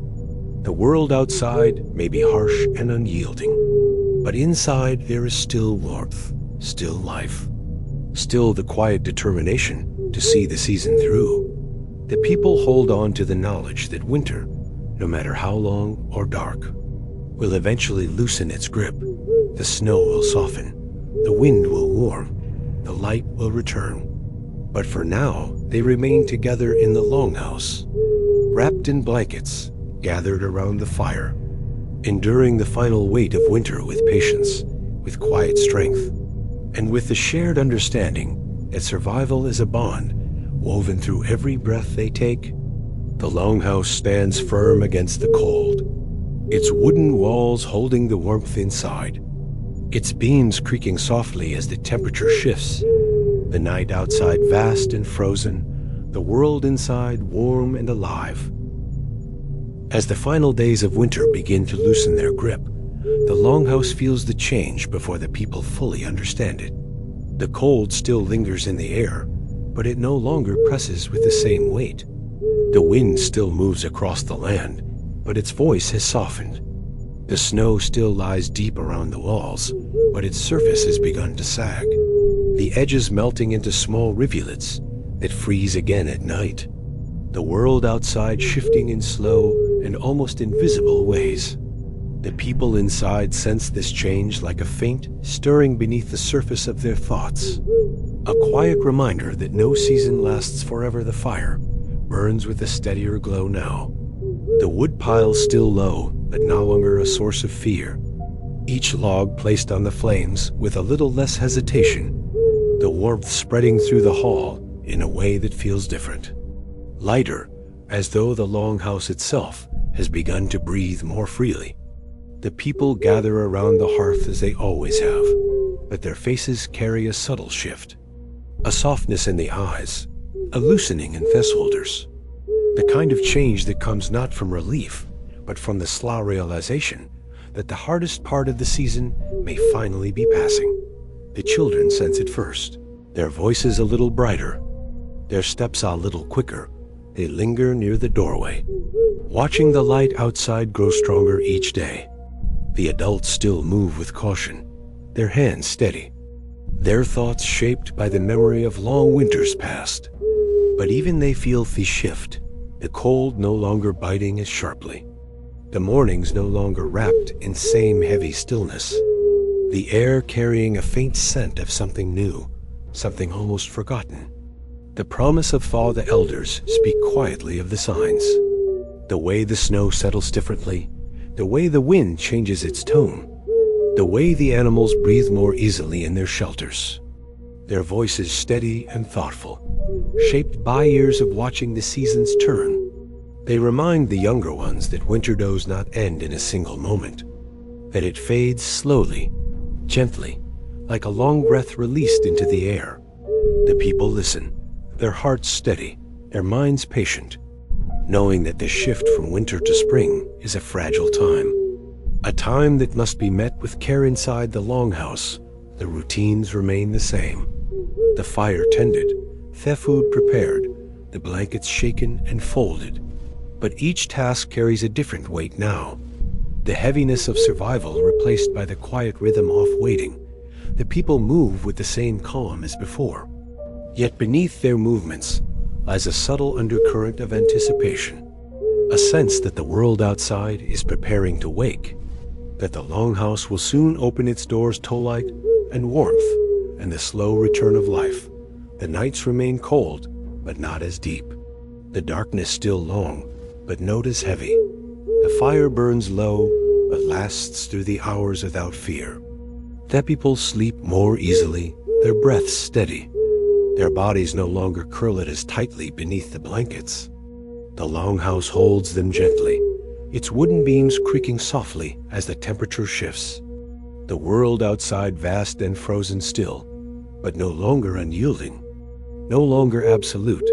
The world outside may be harsh and unyielding, but inside there is still warmth, still life, still the quiet determination to see the season through. The people hold on to the knowledge that winter, no matter how long or dark, will eventually loosen its grip. The snow will soften, the wind will warm, the light will return. But for now, they remain together in the longhouse, wrapped in blankets, gathered around the fire, enduring the final weight of winter with patience, with quiet strength, and with the shared understanding that survival is a bond woven through every breath they take. The longhouse stands firm against the cold, its wooden walls holding the warmth inside, its beams creaking softly as the temperature shifts. The night outside vast and frozen, the world inside warm and alive. As the final days of winter begin to loosen their grip, the Longhouse feels the change before the people fully understand it. The cold still lingers in the air, but it no longer presses with the same weight. The wind still moves across the land, but its voice has softened. The snow still lies deep around the walls, but its surface has begun to sag, the edges melting into small rivulets that freeze again at night. The world outside shifting in slow and almost invisible ways. The people inside sense this change like a faint stirring beneath the surface of their thoughts. A quiet reminder that no season lasts forever. The fire burns with a steadier glow now. The wood piles still low, but no longer a source of fear. Each log placed on the flames with a little less hesitation, the warmth spreading through the hall in a way that feels different. Lighter, as though the Longhouse itself has begun to breathe more freely. The people gather around the hearth as they always have, but their faces carry a subtle shift. A softness in the eyes, a loosening in face holders. The kind of change that comes not from relief, but from the slow realization that the hardest part of the season may finally be passing. The children sense it first, their voices a little brighter, their steps a little quicker. They linger near the doorway, watching the light outside grow stronger each day. The adults still move with caution, their hands steady, their thoughts shaped by the memory of long winters past. But even they feel the shift, the cold no longer biting as sharply, the mornings no longer wrapped in same heavy stillness, the air carrying a faint scent of something new, something almost forgotten. The promise of thaw. The elders speak quietly of the signs. The way the snow settles differently, the way the wind changes its tone, the way the animals breathe more easily in their shelters. Their voices steady and thoughtful, shaped by years of watching the seasons turn. They remind the younger ones that winter does not end in a single moment, that it fades slowly, gently, like a long breath released into the air. The people listen, their hearts steady, their minds patient, knowing that the shift from winter to spring is a fragile time, a time that must be met with care. Inside the Longhouse, the routines remain the same. The fire tended, the food prepared, the blankets shaken and folded. But each task carries a different weight now. The heaviness of survival replaced by the quiet rhythm of waiting. The people move with the same calm as before. Yet beneath their movements lies a subtle undercurrent of anticipation, a sense that the world outside is preparing to wake, that the Longhouse will soon open its doors to light and warmth and the slow return of life. The nights remain cold, but not as deep. The darkness still long, but not as heavy. The fire burns low, but lasts through the hours without fear. The people sleep more easily, their breaths steady. Their bodies no longer curl it as tightly beneath the blankets. The Longhouse holds them gently, its wooden beams creaking softly as the temperature shifts. The world outside vast and frozen still, but no longer unyielding, no longer absolute.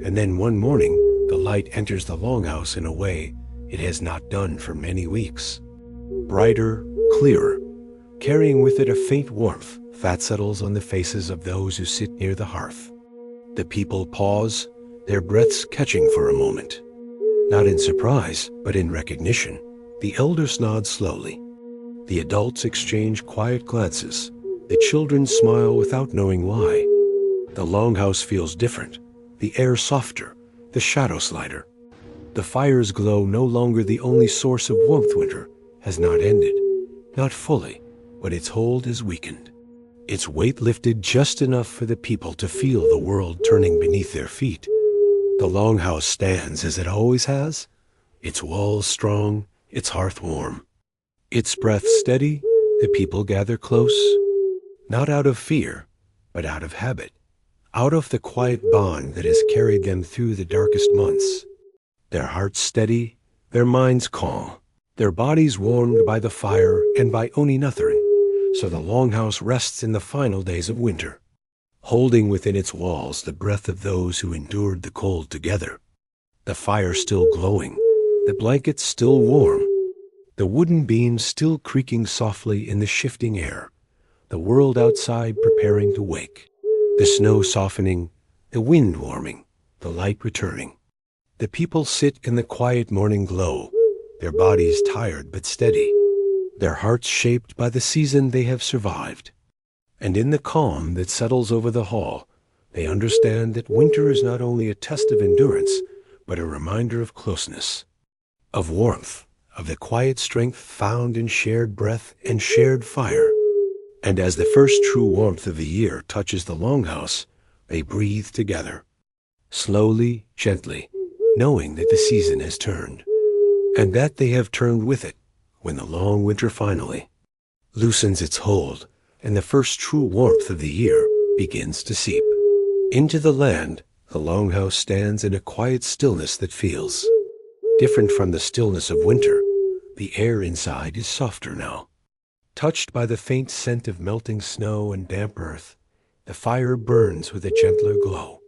And then one morning, the light enters the Longhouse in a way it has not done for many weeks. Brighter, clearer, carrying with it a faint warmth. Fat settles on the faces of those who sit near the hearth. The people pause, their breaths catching for a moment. Not in surprise, but in recognition. The elders nod slowly. The adults exchange quiet glances. The children smile without knowing why. The Longhouse feels different, the air softer, the shadows lighter. The fire's glow, no longer the only source of warmth. Winter has not ended, not fully, but its hold is weakened. Its weight lifted just enough for the people to feel the world turning beneath their feet. The Longhouse stands as it always has, its walls strong, its hearth warm, its breath steady. The people gather close, not out of fear, but out of habit, out of the quiet bond that has carried them through the darkest months. Their hearts steady, their minds calm, their bodies warmed by the fire and by owning nothing. So the Longhouse rests in the final days of winter. holding within its walls the breath of those who endured the cold together. The fire still glowing, the blankets still warm, the wooden beams still creaking softly in the shifting air, the world outside preparing to wake, the snow softening, the wind warming, the light returning. The people sit in the quiet morning glow, their bodies tired but steady, their hearts shaped by the season they have survived. And in the calm that settles over the hall, they understand that winter is not only a test of endurance, but a reminder of closeness, of warmth, of the quiet strength found in shared breath and shared fire. And as the first true warmth of the year touches the Longhouse, they breathe together, slowly, gently, knowing that the season has turned, and that they have turned with it when the long winter finally loosens its hold and the first true warmth of the year begins to seep into the land. The Longhouse stands in a quiet stillness that feels different from the stillness of winter. The air inside is softer now, touched by the faint scent of melting snow and damp earth. The fire burns with a gentler glow,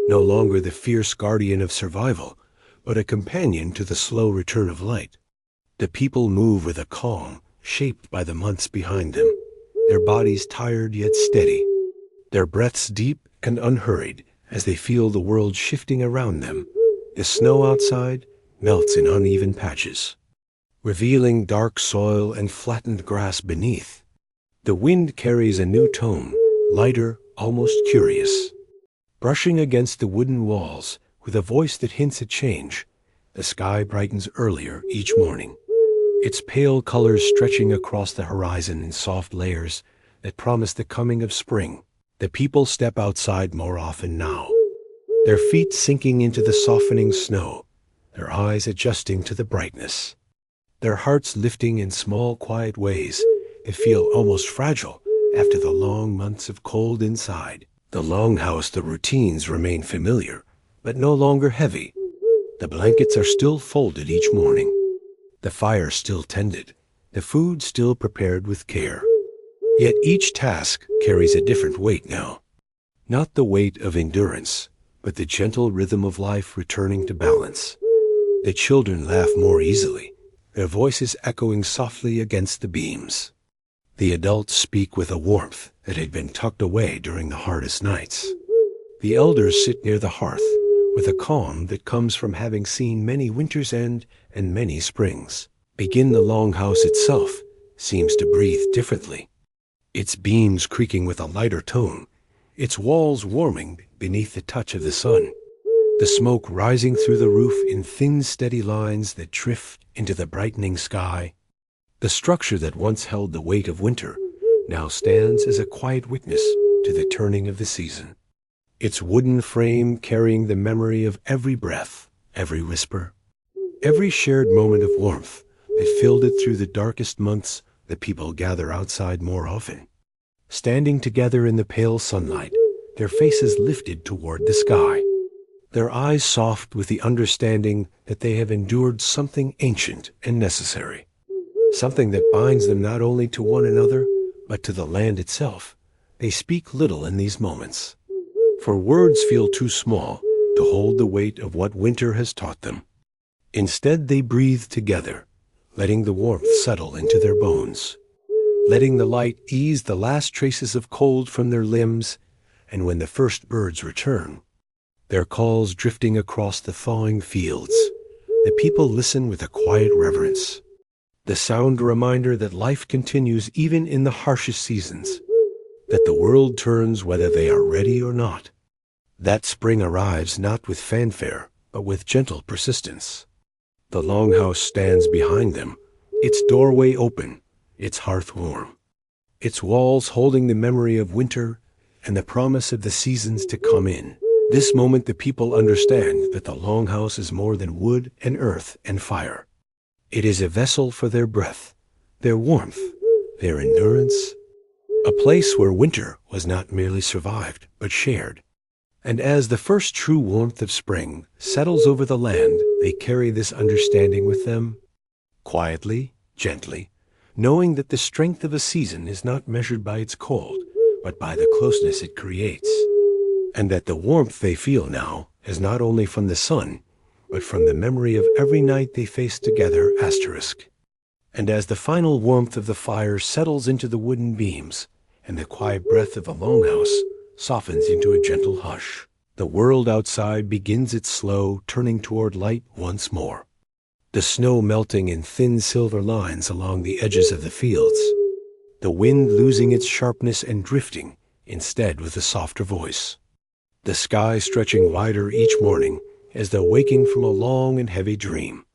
no longer the fierce guardian of survival, but a companion to the slow return of light. The people move with a calm, shaped by the months behind them, their bodies tired yet steady, their breaths deep and unhurried as they feel the world shifting around them. The snow outside melts in uneven patches, revealing dark soil and flattened grass beneath. The wind carries a new tone, lighter, almost curious, brushing against the wooden walls with a voice that hints at change. The sky brightens earlier each morning, its pale colors stretching across the horizon in soft layers that promise the coming of spring. The people step outside more often now, their feet sinking into the softening snow, their eyes adjusting to the brightness, their hearts lifting in small, quiet ways that feel almost fragile after the long months of cold inside. The Longhouse, the routines remain familiar, but no longer heavy. The blankets are still folded each morning, the fire still tended, the food still prepared with care. Yet each task carries a different weight now. Not the weight of endurance, but the gentle rhythm of life returning to balance. The children laugh more easily, their voices echoing softly against the beams. The adults speak with a warmth that had been tucked away during the hardest nights. The elders sit near the hearth with a calm that comes from having seen many winters end and many springs begin. The Longhouse itself seems to breathe differently, its beams creaking with a lighter tone, its walls warming beneath the touch of the sun, the smoke rising through the roof in thin, steady lines that drift into the brightening sky. The structure that once held the weight of winter now stands as a quiet witness to the turning of the season, its wooden frame carrying the memory of every breath, every whisper, every shared moment of warmth that filled it through the darkest months. The people gather outside more often, standing together in the pale sunlight, their faces lifted toward the sky, their eyes soft with the understanding that they have endured something ancient and necessary, something that binds them not only to one another, but to the land itself. They speak little in these moments, for words feel too small to hold the weight of what winter has taught them. Instead, they breathe together, letting the warmth settle into their bones, letting the light ease the last traces of cold from their limbs. And when the first birds return, their calls drifting across the thawing fields, the people listen with a quiet reverence, the sound a reminder that life continues even in the harshest seasons, that the world turns whether they are ready or not, that spring arrives not with fanfare, but with gentle persistence. The Longhouse stands behind them, its doorway open, its hearth warm, its walls holding the memory of winter and the promise of the seasons to come. In this moment, the people understand that the Longhouse is more than wood and earth and fire. It is a vessel for their breath, their warmth, their endurance, a place where winter was not merely survived, but shared. And as the first true warmth of spring settles over the land, they carry this understanding with them, quietly, gently, knowing that the strength of a season is not measured by its cold, but by the closeness it creates. And that the warmth they feel now is not only from the sun, but from the memory of every night they faced together asterisk. And as the final warmth of the fire settles into the wooden beams, and the quiet breath of the longhouse softens into a gentle hush, the world outside begins its slow turning toward light once more. The snow melting in thin silver lines along the edges of the fields, the wind losing its sharpness and drifting instead with a softer voice. The sky stretching wider each morning as though waking from a long and heavy dream.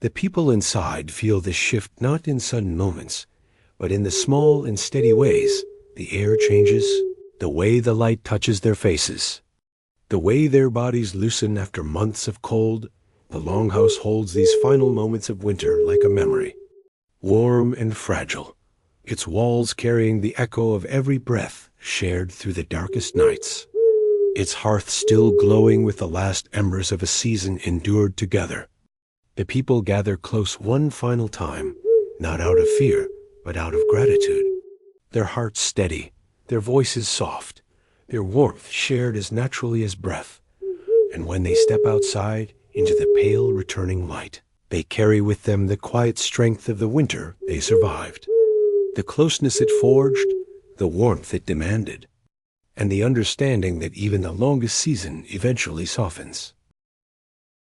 The people inside feel this shift not in sudden moments, but in the small and steady ways the air changes, the way the light touches their faces, the way their bodies loosen after months of cold. The longhouse holds these final moments of winter like a memory, warm and fragile, its walls carrying the echo of every breath shared through the darkest nights, its hearth still glowing with the last embers of a season endured together. The people gather close one final time, not out of fear, but out of gratitude. Their hearts steady, their voices soft, their warmth shared as naturally as breath. And when they step outside into the pale returning light, they carry with them the quiet strength of the winter they survived, the closeness it forged, the warmth it demanded, and the understanding that even the longest season eventually softens.